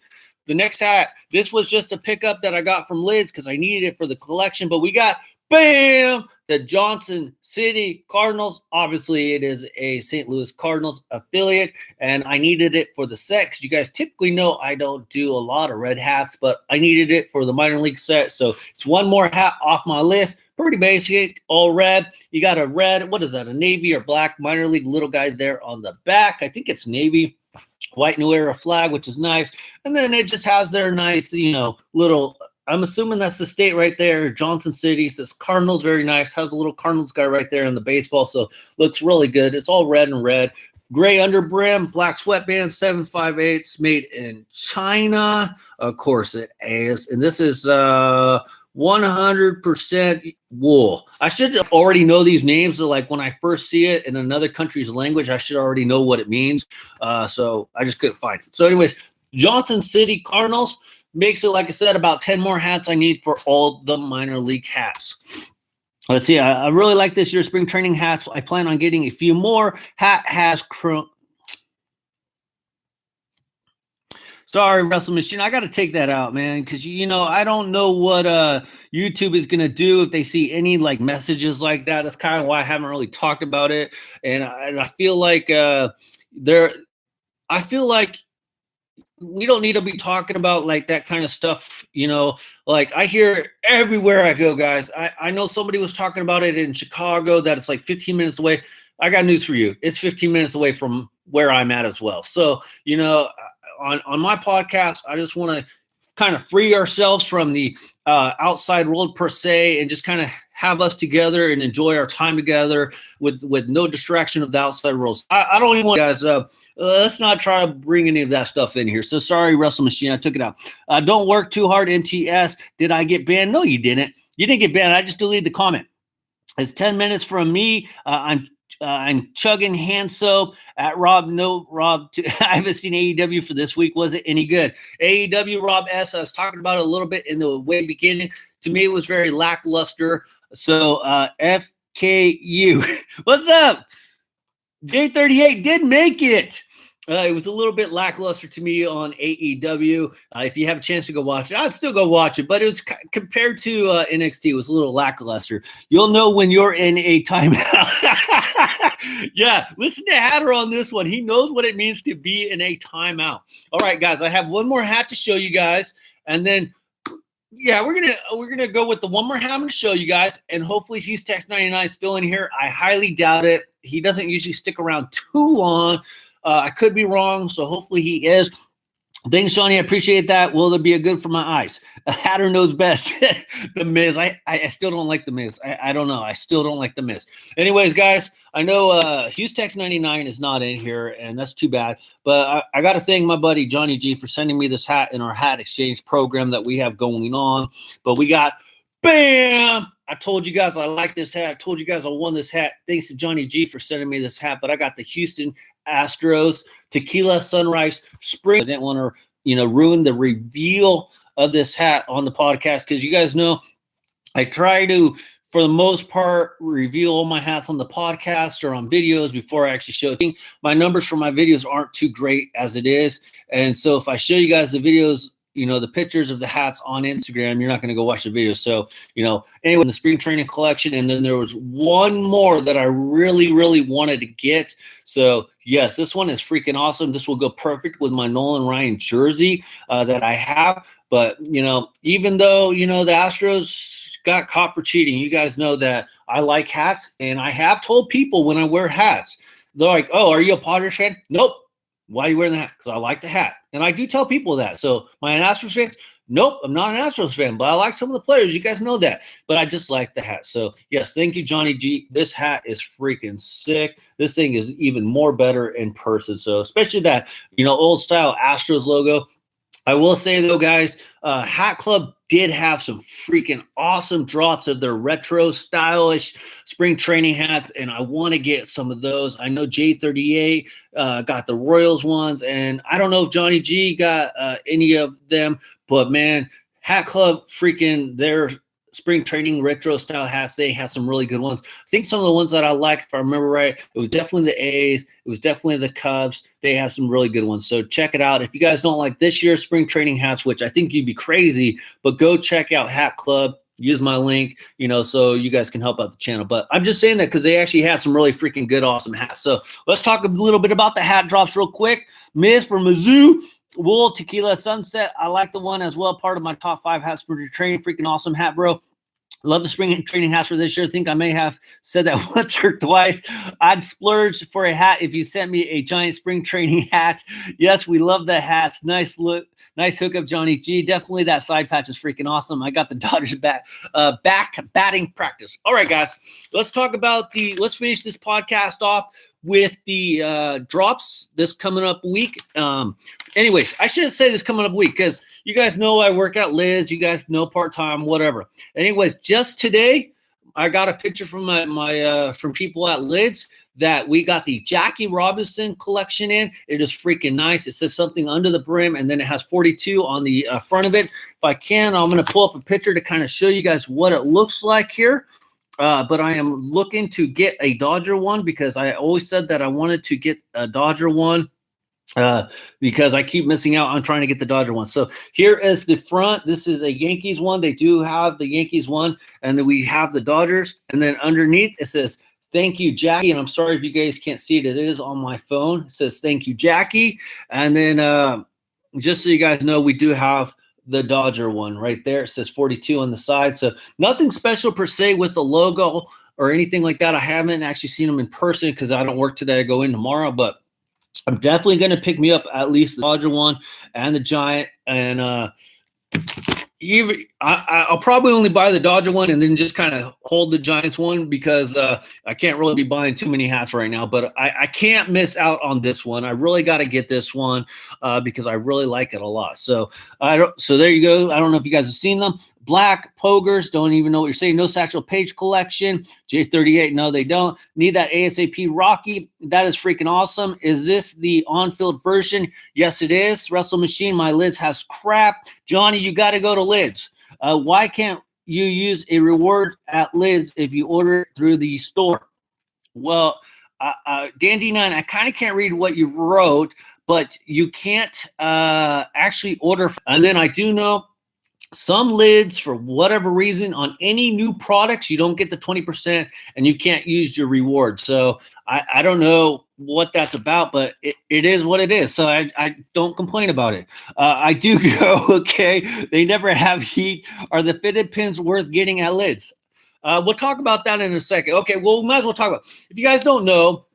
The next hat, this was just a pickup that I got from Lids because I needed it for the collection, but we got, bam, the Johnson City Cardinals. Obviously, it is a St. Louis Cardinals affiliate, and I needed it for the set. You guys typically know I don't do a lot of red hats, but I needed it for the minor league set. So it's one more hat off my list. Pretty basic, all red. You got a red, what is that, a navy or black minor league little guy there on the back. I think it's navy. White New Era flag, which is nice. And then it just has their nice, you know, little, I'm assuming that's the state right there, Johnson City. Says Cardinals, very nice. Has a little Cardinals guy right there in the baseball, so looks really good. It's all red and red. Gray under brim, black sweatband, 758s, made in China. Of course it is. And this is 100% wool. I should already know these names. So like when I first see it in another country's language, I should already know what it means. So I just couldn't find it. So anyways, Johnson City Cardinals makes it, like I said, about 10 more hats I need for all the minor league hats. Let's see. I really like this year's spring training hats. I plan on getting a few more. Hat has Sorry, Wrestle Machine. I got to take that out, man, because, you know, I don't know what YouTube is going to do if they see any, like, messages like that. That's kind of why I haven't really talked about it. And I feel like we don't need to be talking about, like, that kind of stuff, you know. Like, I hear it everywhere I go, guys. I know somebody was talking about it in Chicago, that it's, like, 15 minutes away. I got news for you. It's 15 minutes away from where I'm at as well. So, you know, on my podcast, I just want to kind of free ourselves from the outside world per se, and just kind of have us together and enjoy our time together with no distraction of the outside world. I don't even want guys. Let's not try to bring any of that stuff in here. So sorry, Wrestle Machine, I took it out. Don't work too hard, MTS. Did I get banned? No, you didn't. You didn't get banned. I just deleted the comment. It's 10 minutes from me. I'm chugging hand soap at Rob. No, Rob, I haven't seen AEW for this week. Was it any good? AEW, Rob S. I was talking about it a little bit in the way beginning. To me, it was very lackluster. So FKU. What's up? J38 did make it. It was a little bit lackluster to me on AEW. If you have a chance to go watch it, I'd still go watch it. But it was compared to NXT, it was a little lackluster. You'll know when you're in a timeout. Yeah, listen to Hatter on this one. He knows what it means to be in a timeout. All right, guys, I have one more hat to show you guys, and then yeah, we're gonna go with the one more hat I'm gonna show you guys, and hopefully he's Text 99 still in here. I highly doubt it. He doesn't usually stick around too long. I could be wrong, so hopefully he is. Thanks, Johnny. I appreciate that. Will it be a good for my eyes? A Hatter knows best. The Miz. I still don't like the Miz. I don't know. I still don't like the Miz. Anyways, guys, I know HughesTex99 is not in here, and that's too bad. But I got to thank my buddy Johnny G for sending me this hat in our hat exchange program that we have going on. But we got, bam! I told you guys I like this hat. I told you guys I won this hat. Thanks to Johnny G for sending me this hat. But I got the Houston Astros Tequila Sunrise Spring. I didn't want to, ruin the reveal of this hat on the podcast because you guys know I try to, for the most part, reveal all my hats on the podcast or on videos before I actually show it. My numbers for my videos aren't too great as it is. And so if I show you guys the videos, the pictures of the hats on Instagram, you're not going to go watch the video. So, anyway, in the spring training collection, and then there was one more that I really, really wanted to get. So, yes, this one is freaking awesome. This will go perfect with my Nolan Ryan jersey that I have. But, even though, the Astros got caught for cheating, you guys know that I like hats, and I have told people when I wear hats, they're like, oh, are you a Padres fan? Nope. Why are you wearing the hat? Because I like the hat. And I do tell people that. So my Astros fans, nope, I'm not an Astros fan, but I like some of the players. You guys know that. But I just like the hat. So, yes, thank you, Johnny G. This hat is freaking sick. This thing is even more better in person. So especially that, old style Astros logo. I will say, though, guys, Hat Club did have some freaking awesome drops of their retro stylish spring training hats, and I want to get some of those. I know J38 got the Royals ones, and I don't know if Johnny G got any of them, but, man, Hat Club freaking their spring training retro style hats, they have some really good ones. I think some of the ones that I like, if I remember right, it was definitely the A's, it was definitely the Cubs. They have some really good ones. So check it out. If you guys don't like this year's spring training hats, which I think you'd be crazy, but go check out Hat Club. Use my link, so you guys can help out the channel. But I'm just saying that because they actually had some really freaking good, awesome hats. So let's talk a little bit about the hat drops real quick. Miz for Mizzou. Wool Tequila Sunset. I like the one as well. Part of my top 5 hats for training. Freaking awesome hat, bro. Love the spring training hats for this year. I think I may have said that once or twice. I'd splurge for a hat if you sent me a giant spring training hat. Yes, we love the hats. Nice look. Nice hookup, Johnny G. Definitely that side patch is freaking awesome. I got the Dodgers back batting practice. All right, guys. Let's finish this podcast off with the drops this coming up week. Anyways, I shouldn't say this coming up week because you guys know I work at Lids. You guys know part-time, whatever. Anyways, just today, I got a picture from from people at Lids that we got the Jackie Robinson collection in. It is freaking nice. It says something under the brim, and then it has 42 on the front of it. If I can, I'm going to pull up a picture to kind of show you guys what it looks like here. But I am looking to get a Dodger one because I always said that I wanted to get a Dodger one because I keep missing out on trying to get the Dodger one. So here is the front. This is a Yankees one. They do have the Yankees one, and then we have the Dodgers. And then underneath it says, "Thank you, Jackie." And I'm sorry if you guys can't see it. It is on my phone. It says, "Thank you, Jackie." And then just so you guys know, we do have the Dodger one right there. It says 42 on the side. So nothing special per se with the logo or anything like that. I haven't actually seen them in person because I don't work today. I go in tomorrow, but I'm definitely going to pick me up at least the Dodger one and the Giant. And I'll probably only buy the Dodger one and then just kind of hold the Giants one because I can't really be buying too many hats right now. But I can't miss out on this one. I really got to get this one because I really like it a lot. So so there you go. I don't know if you guys have seen them. Black Pogers, don't even know what you're saying. No Satchel Paige collection. J38, no, they don't. Need that ASAP Rocky. That is freaking awesome. Is this the on-field version? Yes, it is. Wrestle Machine, my Lids has crap. Johnny, you got to go to Lids. Why can't you use a reward at Lids if you order it through the store? Well, Dan D9, I kind of can't read what you wrote, but you can't actually order. And then I do know some Lids, for whatever reason, on any new products, you don't get the 20% and you can't use your reward. So I don't know what that's about, but it is what it is. So I don't complain about it. I do go, okay, they never have heat. Are the fitted pins worth getting at Lids? We'll talk about that in a second. Okay, well, we might as well talk about it. If you guys don't know,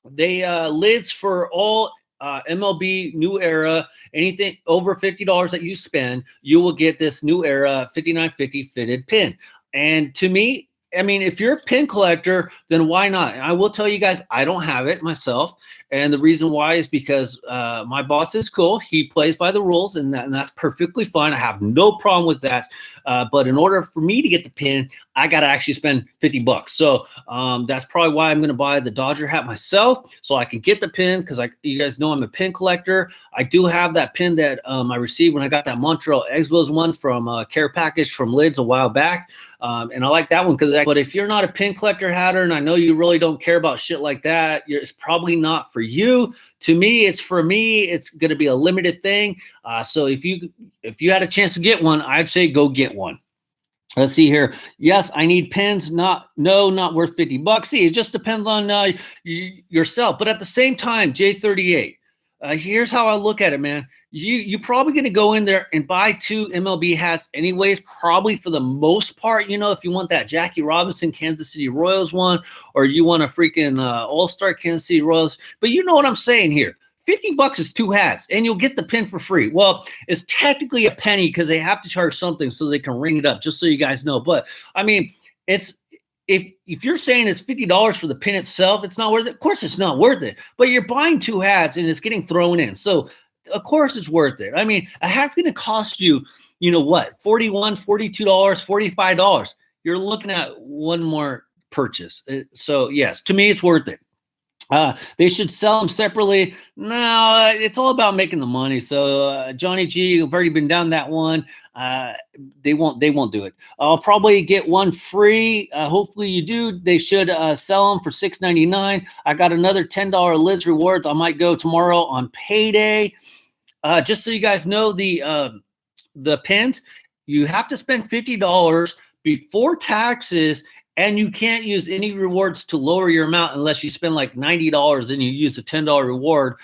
They lids for all MLB New Era, anything over $50 that you spend, you will get this New Era 5950 fitted pin. And to me, I mean, if you're a pin collector, then why not? And I will tell you guys, I don't have it myself. And the reason why is because my boss is cool. He plays by the rules, and that's perfectly fine. I have no problem with that. But in order for me to get the pin, I got to actually spend $50. So that's probably why I'm going to buy the Dodger hat myself, so I can get the pin, because you guys know I'm a pin collector. I do have that pin that I received when I got that Montreal Expos one from Care Package from Lids a while back. And I like that one but if you're not a pin collector hatter, and I know you really don't care about shit like that, it's probably not for you. To me, it's for me. It's going to be a limited thing. So if you had a chance to get one, I'd say go get one. Let's see here. Yes, I need pins. Not worth $50. See, it just depends on yourself. But at the same time, J38. Here's how I look at it, man. You're probably going to go in there and buy 2 MLB hats anyways, probably for the most part. If you want that Jackie Robinson Kansas City Royals one, or you want a freaking All-Star Kansas City Royals. But you know what I'm saying here. $50 is 2 hats, and you'll get the pin for free. Well, it's technically a penny because they have to charge something so they can ring it up, just so you guys know. But, I mean, it's if you're saying it's $50 for the pin itself, it's not worth it. Of course it's not worth it. But you're buying 2 hats, and it's getting thrown in. So, of course it's worth it. I mean, a hat's going to cost you, what, $41, $42, $45. You're looking at one more purchase. So, yes, to me, it's worth it. They should sell them separately. No, it's all about making the money. So Johnny G, you've already been down that one. They won't do it. I'll probably get one free. Hopefully you do. They should sell them for $6.99. I got another $10 Lids rewards. I might go tomorrow on payday. Just so you guys know, the pins, you have to spend $50 before taxes. And you can't use any rewards to lower your amount unless you spend like $90 and you use a $10 reward.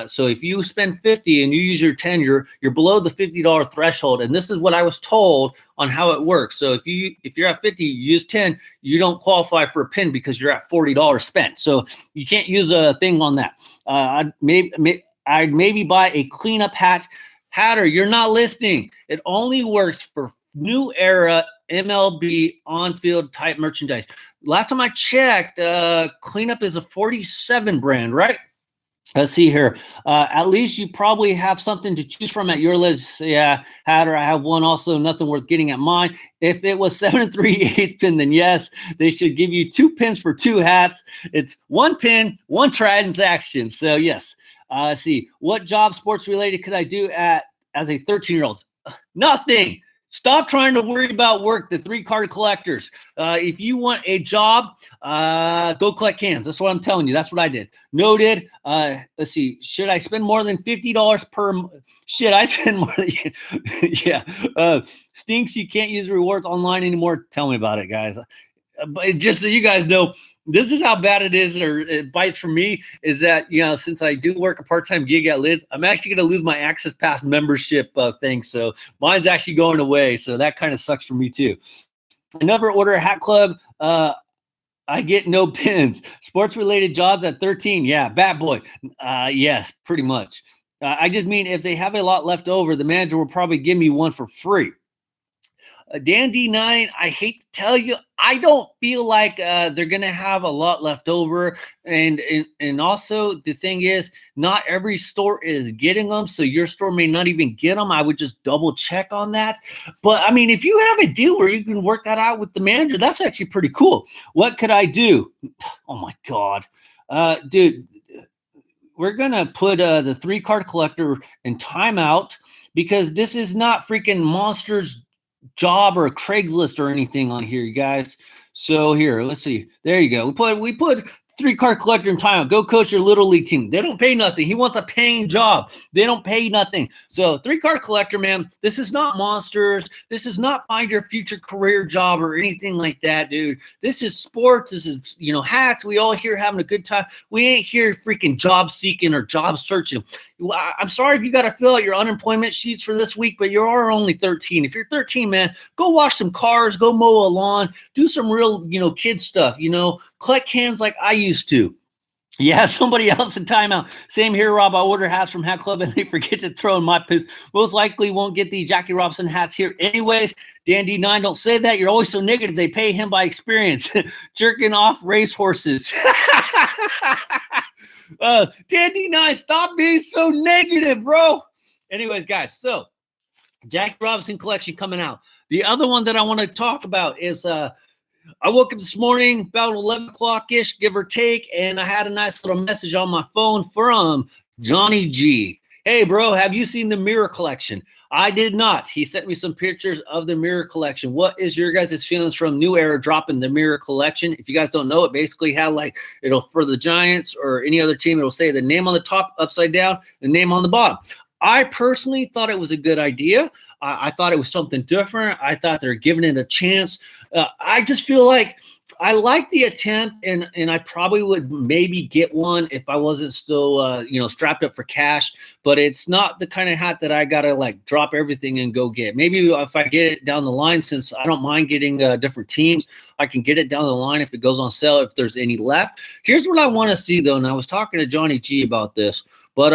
So if you spend $50 and you use your 10, you're below the $50 threshold. And this is what I was told on how it works. So if you're at 50, you use 10, you don't qualify for a pin because you're at $40 spent. So you can't use a thing on that. I'd maybe buy a cleanup hat. Hatter, you're not listening. It only works for New Era MLB on-field type merchandise. Last time I checked, Cleanup is a 47 brand, right? Let's see here. At least you probably have something to choose from at your list. Yeah, Hatter, I have one also, nothing worth getting at mine. If it was 7 3/8 pin, then yes, they should give you 2 pins for 2 hats. It's 1 pin, 1 transaction. So yes. Let's see. What job sports related could I do as a 13-year-old? Nothing. Stop trying to worry about work, the 3-card collectors. If you want a job, go collect cans. That's what I'm telling you. That's what I did. Noted. Let's see. Should I spend more than $50 per Shit, I spend more than yeah. Stinks you can't use rewards online anymore. Tell me about it, guys. But just so you guys know, this is how bad it is, or it bites for me, is that, since I do work a part-time gig at Lids, I'm actually going to lose my Access Pass membership thing. So mine's actually going away. So that kind of sucks for me too. I never order a hat club. I get no pins. Sports-related jobs at 13. Yeah, bad boy. Yes, pretty much. I just mean if they have a lot left over, the manager will probably give me one for free. Dan D9, I hate to tell you, I don't feel like they're going to have a lot left over. And also, the thing is, not every store is getting them, so your store may not even get them. I would just double check on that. But, I mean, if you have a deal where you can work that out with the manager, that's actually pretty cool. What could I do? Oh, my God. Dude, we're going to put the 3-card collector in timeout because this is not freaking Monsters job or a Craigslist or anything on here, you guys. So here, let's see. There you go. We put 3-card collector in timeout. Go coach your little league team. They don't pay nothing. He wants a paying job. They don't pay nothing. So 3-card collector, man, this is not Monsters. This is not find your future career job or anything like that, dude. This is sports. This is, hats. We all here having a good time. We ain't here freaking job seeking or job searching. I'm sorry if you got to fill out your unemployment sheets for this week, but you are only 13. If you're 13, man, go wash some cars, go mow a lawn, do some real, kid stuff, collect cans like I used to. Yeah, somebody else in timeout. Same here, Rob. I order hats from Hat Club and they forget to throw in my piss. Most likely won't get the Jackie Robinson hats here anyways. Dan D9, don't say that. You're always so negative. They pay him by experience. Jerking off racehorses. Dan D9, stop being so negative, bro. Anyways, guys, so Jackie Robinson collection coming out. The other one that I want to talk about is I woke up this morning about 11 o'clock-ish, give or take, and I had a nice little message on my phone from Johnny G. Hey, bro, have you seen the mirror collection? I did not. He sent me some pictures of the mirror collection. What is your guys' feelings from New Era dropping the mirror collection? If you guys don't know, it basically had like, it'll for the Giants or any other team, it'll say the name on the top upside down, the name on the bottom. I personally thought it was a good idea. I thought it was something different. I thought they're giving it a chance. I just feel like I like the attempt, and I probably would maybe get one if I wasn't still, strapped up for cash. But it's not the kind of hat that I gotta like drop everything and go get. Maybe if I get it down the line, since I don't mind getting different teams, I can get it down the line if it goes on sale, if there's any left. Here's what I want to see though, and I was talking to Johnny G about this, but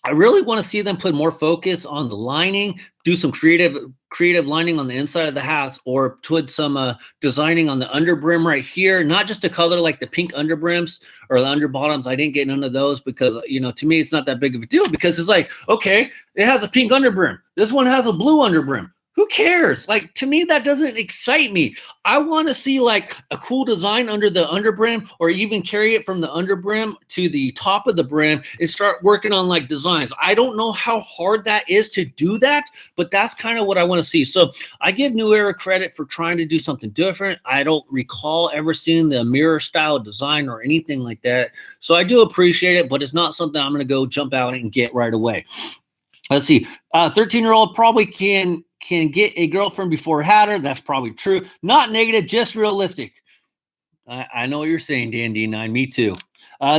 I really want to see them put more focus on the lining, do some creative lining on the inside of the hats, or put some designing on the underbrim right here. Not just a color like the pink underbrims or the underbottoms. I didn't get none of those because, to me, it's not that big of a deal because it's like, okay, it has a pink underbrim. This one has a blue underbrim. Who cares? Like, to me, that doesn't excite me. I want to see like a cool design under the underbrim, or even carry it from the underbrim to the top of the brim and start working on like designs. I don't know how hard that is to do that, but that's kind of what I want to see. So I give New Era credit for trying to do something different. I don't recall ever seeing the mirror style design or anything like that. So I do appreciate it, but it's not something I'm going to go jump out and get right away. Let's see. 13-year-old probably can get a girlfriend before had her. That's probably true. Not negative, just realistic. I know what you're saying, Dan D9. Me too.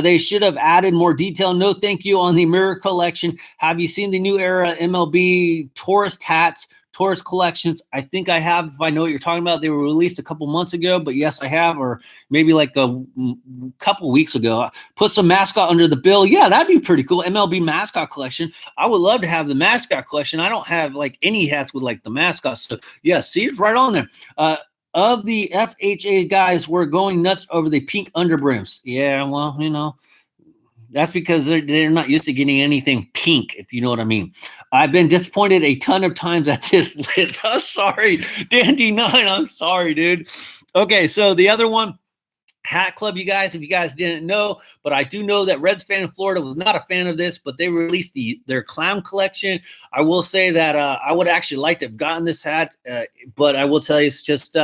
They should have added more detail. No thank you on the mirror collection. Have you seen the New Era MLB tourist hats, tourist collections? I think I have, if I know what you're talking about. They were released a couple months ago, but yes, I have, or maybe like a couple weeks ago. Put some mascot under the bill. Yeah, that'd be pretty cool. MLB mascot collection. I would love to have the mascot collection. I don't have like any hats with like the mascot. So yeah, see, it's right on there. Of the FHA guys, we're going nuts over the pink underbrims. Yeah, well, that's because they're not used to getting anything pink, if you know what I mean. I've been disappointed a ton of times at this list. I'm sorry, Dan D9. I'm sorry, dude. Okay, so the other one, Hat Club, you guys, if you guys didn't know, but I do know that Reds fan in Florida was not a fan of this, but they released their clown collection. I will say that I would actually like to have gotten this hat, but I will tell you, it's just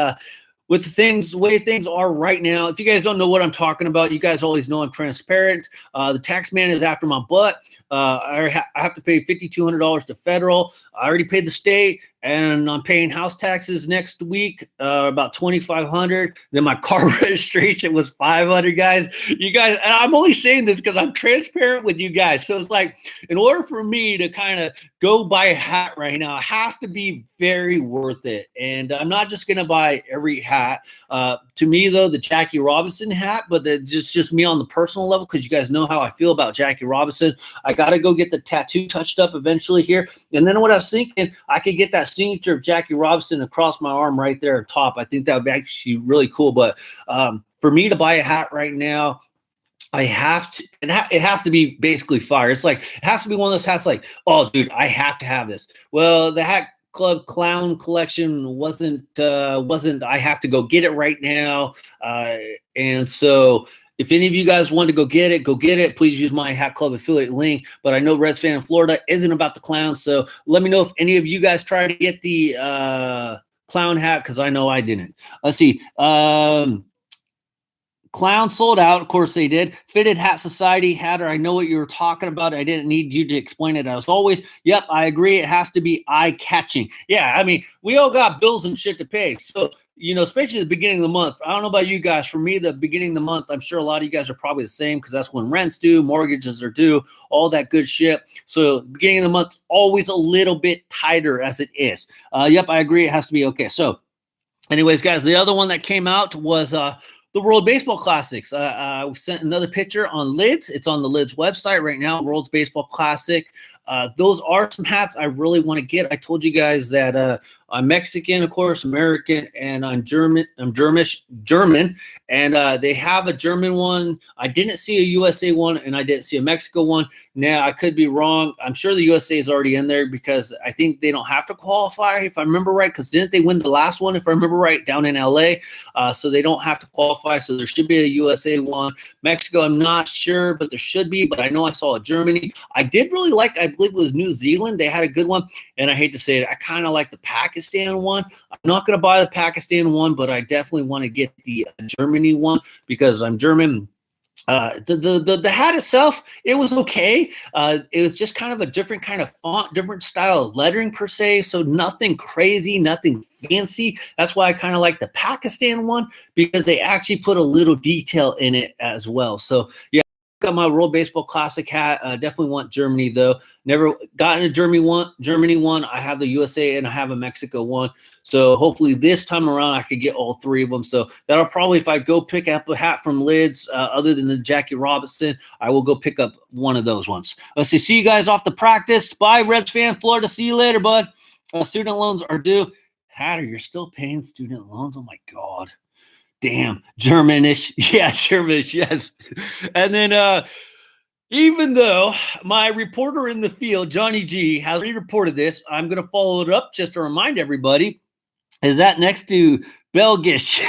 with the way things are right now. If you guys don't know what I'm talking about, you guys always know I'm transparent. The tax man is after my butt. I have to pay $5,200 to federal. I already paid the state, and I'm paying house taxes next week, about $2,500. Then my car registration was $500, guys. You guys, and I'm only saying this because I'm transparent with you guys. So it's like, in order for me to kind of go buy a hat right now, it has to be very worth it. And I'm not just going to buy every hat. To me, though, the Jackie Robinson hat, but it's just me on the personal level, because you guys know how I feel about Jackie Robinson. I got to go get the tattoo touched up eventually here. And then what I was thinking, I could get that signature of Jackie Robinson across my arm right there at top. I think that would be actually really cool. But for me to buy a hat right now, I have to, it has to be basically fire. It's like, it has to be one of those hats like, oh, dude, I have to have this. Well, the Hat Club clown collection wasn't I have to go get it right now. And so if any of you guys want to go get it, please use my Hat Club affiliate link. But I know Reds fan in Florida isn't about the clown, so let me know if any of you guys try to get the clown hat, because I know I didn't. Let's see. Clown sold out. Of course they did. Fitted Hat Society hatter. I know what you were talking about. I didn't need you to explain it as always. Yep, I agree. It has to be eye-catching. Yeah, I mean, we all got bills and shit to pay. So, especially at the beginning of the month. I don't know about you guys. For me, the beginning of the month, I'm sure a lot of you guys are probably the same, because that's when rent's due, mortgages are due, all that good shit. So beginning of the month, always a little bit tighter as it is. Yep, I agree. It has to be okay. So anyways, guys, the other one that came out was the World Baseball Classics. I sent another picture on Lids. It's on the Lids website right now, World Baseball Classic. Those are some hats I really want to get. I told you guys that I'm Mexican, of course, American, and I'm German. I'm German, and they have a German one. I didn't see a USA one, and I didn't see a Mexico one. Now, I could be wrong. I'm sure the USA is already in there because I think they don't have to qualify, if I remember right, because didn't they win the last one, if I remember right, down in LA? So they don't have to qualify, so there should be a USA one. Mexico, I'm not sure, but there should be, but I know I saw a Germany. I did really like, I believe it was New Zealand. They had a good one, and I hate to say it, I kind of like the Pakistan one. I'm not going to buy the Pakistan one, but I definitely want to get the Germany one because I'm German. The hat itself, it was okay. It was just kind of a different kind of font, different style of lettering per se. So nothing crazy, nothing fancy. That's why I kind of like the Pakistan one because they actually put a little detail in it as well. So yeah, got my World Baseball Classic hat. Definitely want Germany though. Never gotten a Germany one. I have the USA and I have a Mexico one. So hopefully this time around I could get all three of them. So that'll probably, if I go pick up a hat from Lids, other than the Jackie Robinson, I will go pick up one of those ones. Let's see you guys off the practice. Bye, Reds fan, Florida. See you later, bud. Student loans are due. Hatter, you're still paying student loans? Oh my God. Damn, Germanish. Yeah, Germanish, yes. And then even though my reporter in the field, Johnny G, has already reported this, I'm going to follow it up just to remind everybody, is that next to Belgish.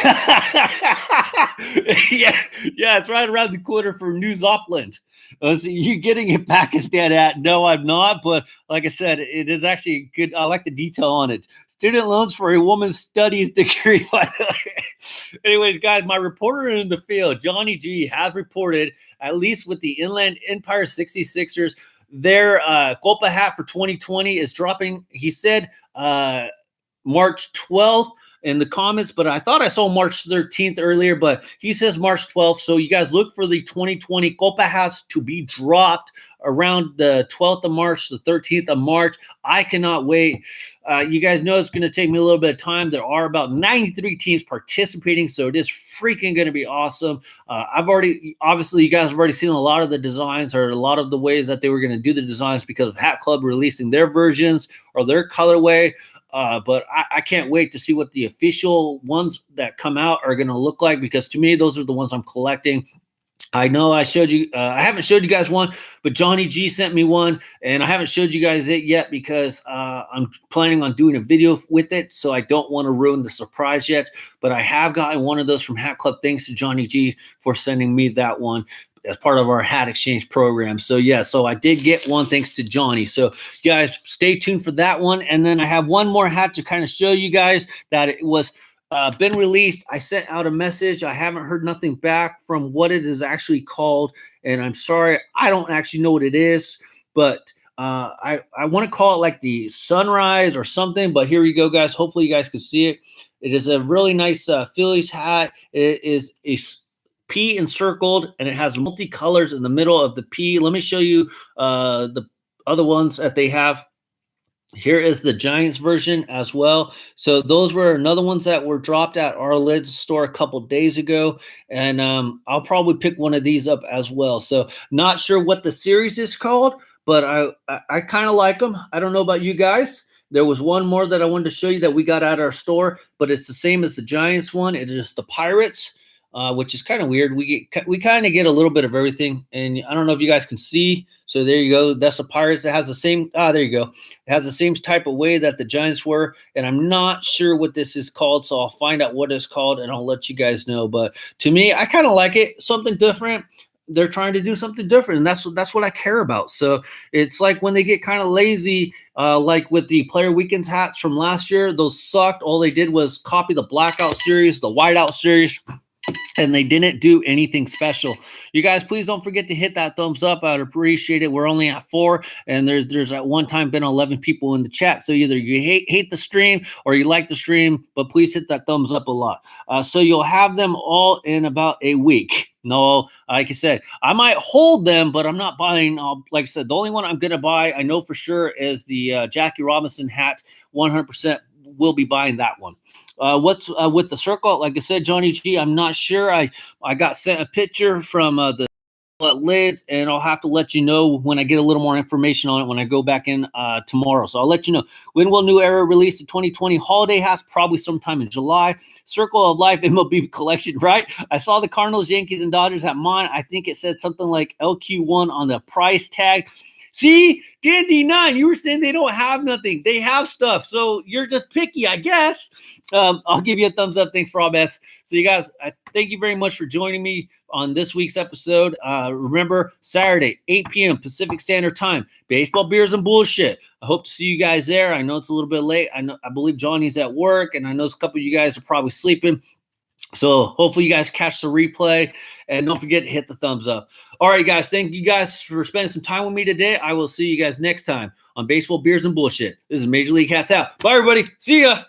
yeah, it's right around the corner for New Zealand. So you getting a Pakistan hat? No, I'm not. But like I said, it is actually good. I like the detail on it. Student loans for a woman's studies degree. Anyways, guys, my reporter in the field, Johnny G, has reported, at least with the Inland Empire 66ers, their Copa hat for 2020 is dropping. He said March 12th in the comments, but I thought I saw March 13th earlier, but he says March 12th. So you guys look for the 2020 Copa hats to be dropped around the 12th of March, the 13th of March. I cannot wait. You guys know it's going to take me a little bit of time. There are about 93 teams participating, so it is freaking going to be awesome. Obviously, you guys have already seen a lot of the designs or a lot of the ways that they were going to do the designs because of Hat Club releasing their versions or their colorway. But I can't wait to see what the official ones that come out are going to look like, because to me, those are the ones I'm collecting. I know I showed you, I haven't showed you guys one, but Johnny G sent me one, and I haven't showed you guys it yet because I'm planning on doing a video with it, so I don't want to ruin the surprise yet. But I have gotten one of those from Hat Club. Thanks to Johnny G for sending me that one as part of our hat exchange program. So yeah, so I did get one thanks to Johnny. So guys, stay tuned for that one. And then I have one more hat to kind of show you guys that it was been released. I sent out a message. I haven't heard nothing back from what it is actually called. And I'm sorry, I don't actually know what it is, but I want to call it like the Sunrise or something, but here you go, guys. Hopefully you guys can see it. It is a really nice Phillies hat. It is a P encircled, and it has multicolors in the middle of the P. Let me show you the other ones that they have. Here is the Giants version as well. So those were another ones that were dropped at our Lids store a couple days ago, and I'll probably pick one of these up as well. So not sure what the series is called, but I kind of like them. I don't know about you guys. There was one more that I wanted to show you that we got at our store, but it's the same as the Giants one. It is the Pirates. Which is kind of weird. We kind of get a little bit of everything, and I don't know if you guys can see. So there you go. That's the Pirates. It has the same. There you go. It has the same type of way that the Giants were, and I'm not sure what this is called. So I'll find out what it's called, and I'll let you guys know. But to me, I kind of like it. Something different. They're trying to do something different, and that's what I care about. So it's like when they get kind of lazy, like with the Player Weekends hats from last year. Those sucked. All they did was copy the Blackout series, the Whiteout series, and they didn't do anything special. You guys, please don't forget to hit that thumbs up. I'd appreciate it. We're only at 4, and there's at one time been 11 people in the chat. So either you hate the stream or you like the stream, but please hit that thumbs up a lot. So you'll have them all in about a week. No, like I said, I might hold them, but I'm not buying. Like I said, the only one I'm going to buy, I know for sure, is the Jackie Robinson hat, 100% will be buying that one. What's with the circle? Like I said, Johnny G, I'm not sure. I got sent a picture from the lids, and I'll have to let you know when I get a little more information on it when I go back in tomorrow. So I'll let you know. When will New Era release the 2020 holiday hats? Probably sometime in July. Circle of Life MLB collection, right? I saw the Cardinals, Yankees, and Dodgers have mine. I think it said something like LQ1 on the price tag. See, Dan-D9, you were saying they don't have nothing. They have stuff. So you're just picky, I guess. I'll give you a thumbs up. Thanks for all best. So you guys, I thank you very much for joining me on this week's episode. Remember, Saturday, 8 p.m. Pacific Standard Time, baseball, beers, and bullshit. I hope to see you guys there. I know it's a little bit late. I believe Johnny's at work, and I know a couple of you guys are probably sleeping. So hopefully you guys catch the replay, and don't forget to hit the thumbs up. All right, guys. Thank you guys for spending some time with me today. I will see you guys next time on Baseball, Beers, and Bullshit. This is Major League Hatz out. Bye, everybody. See ya.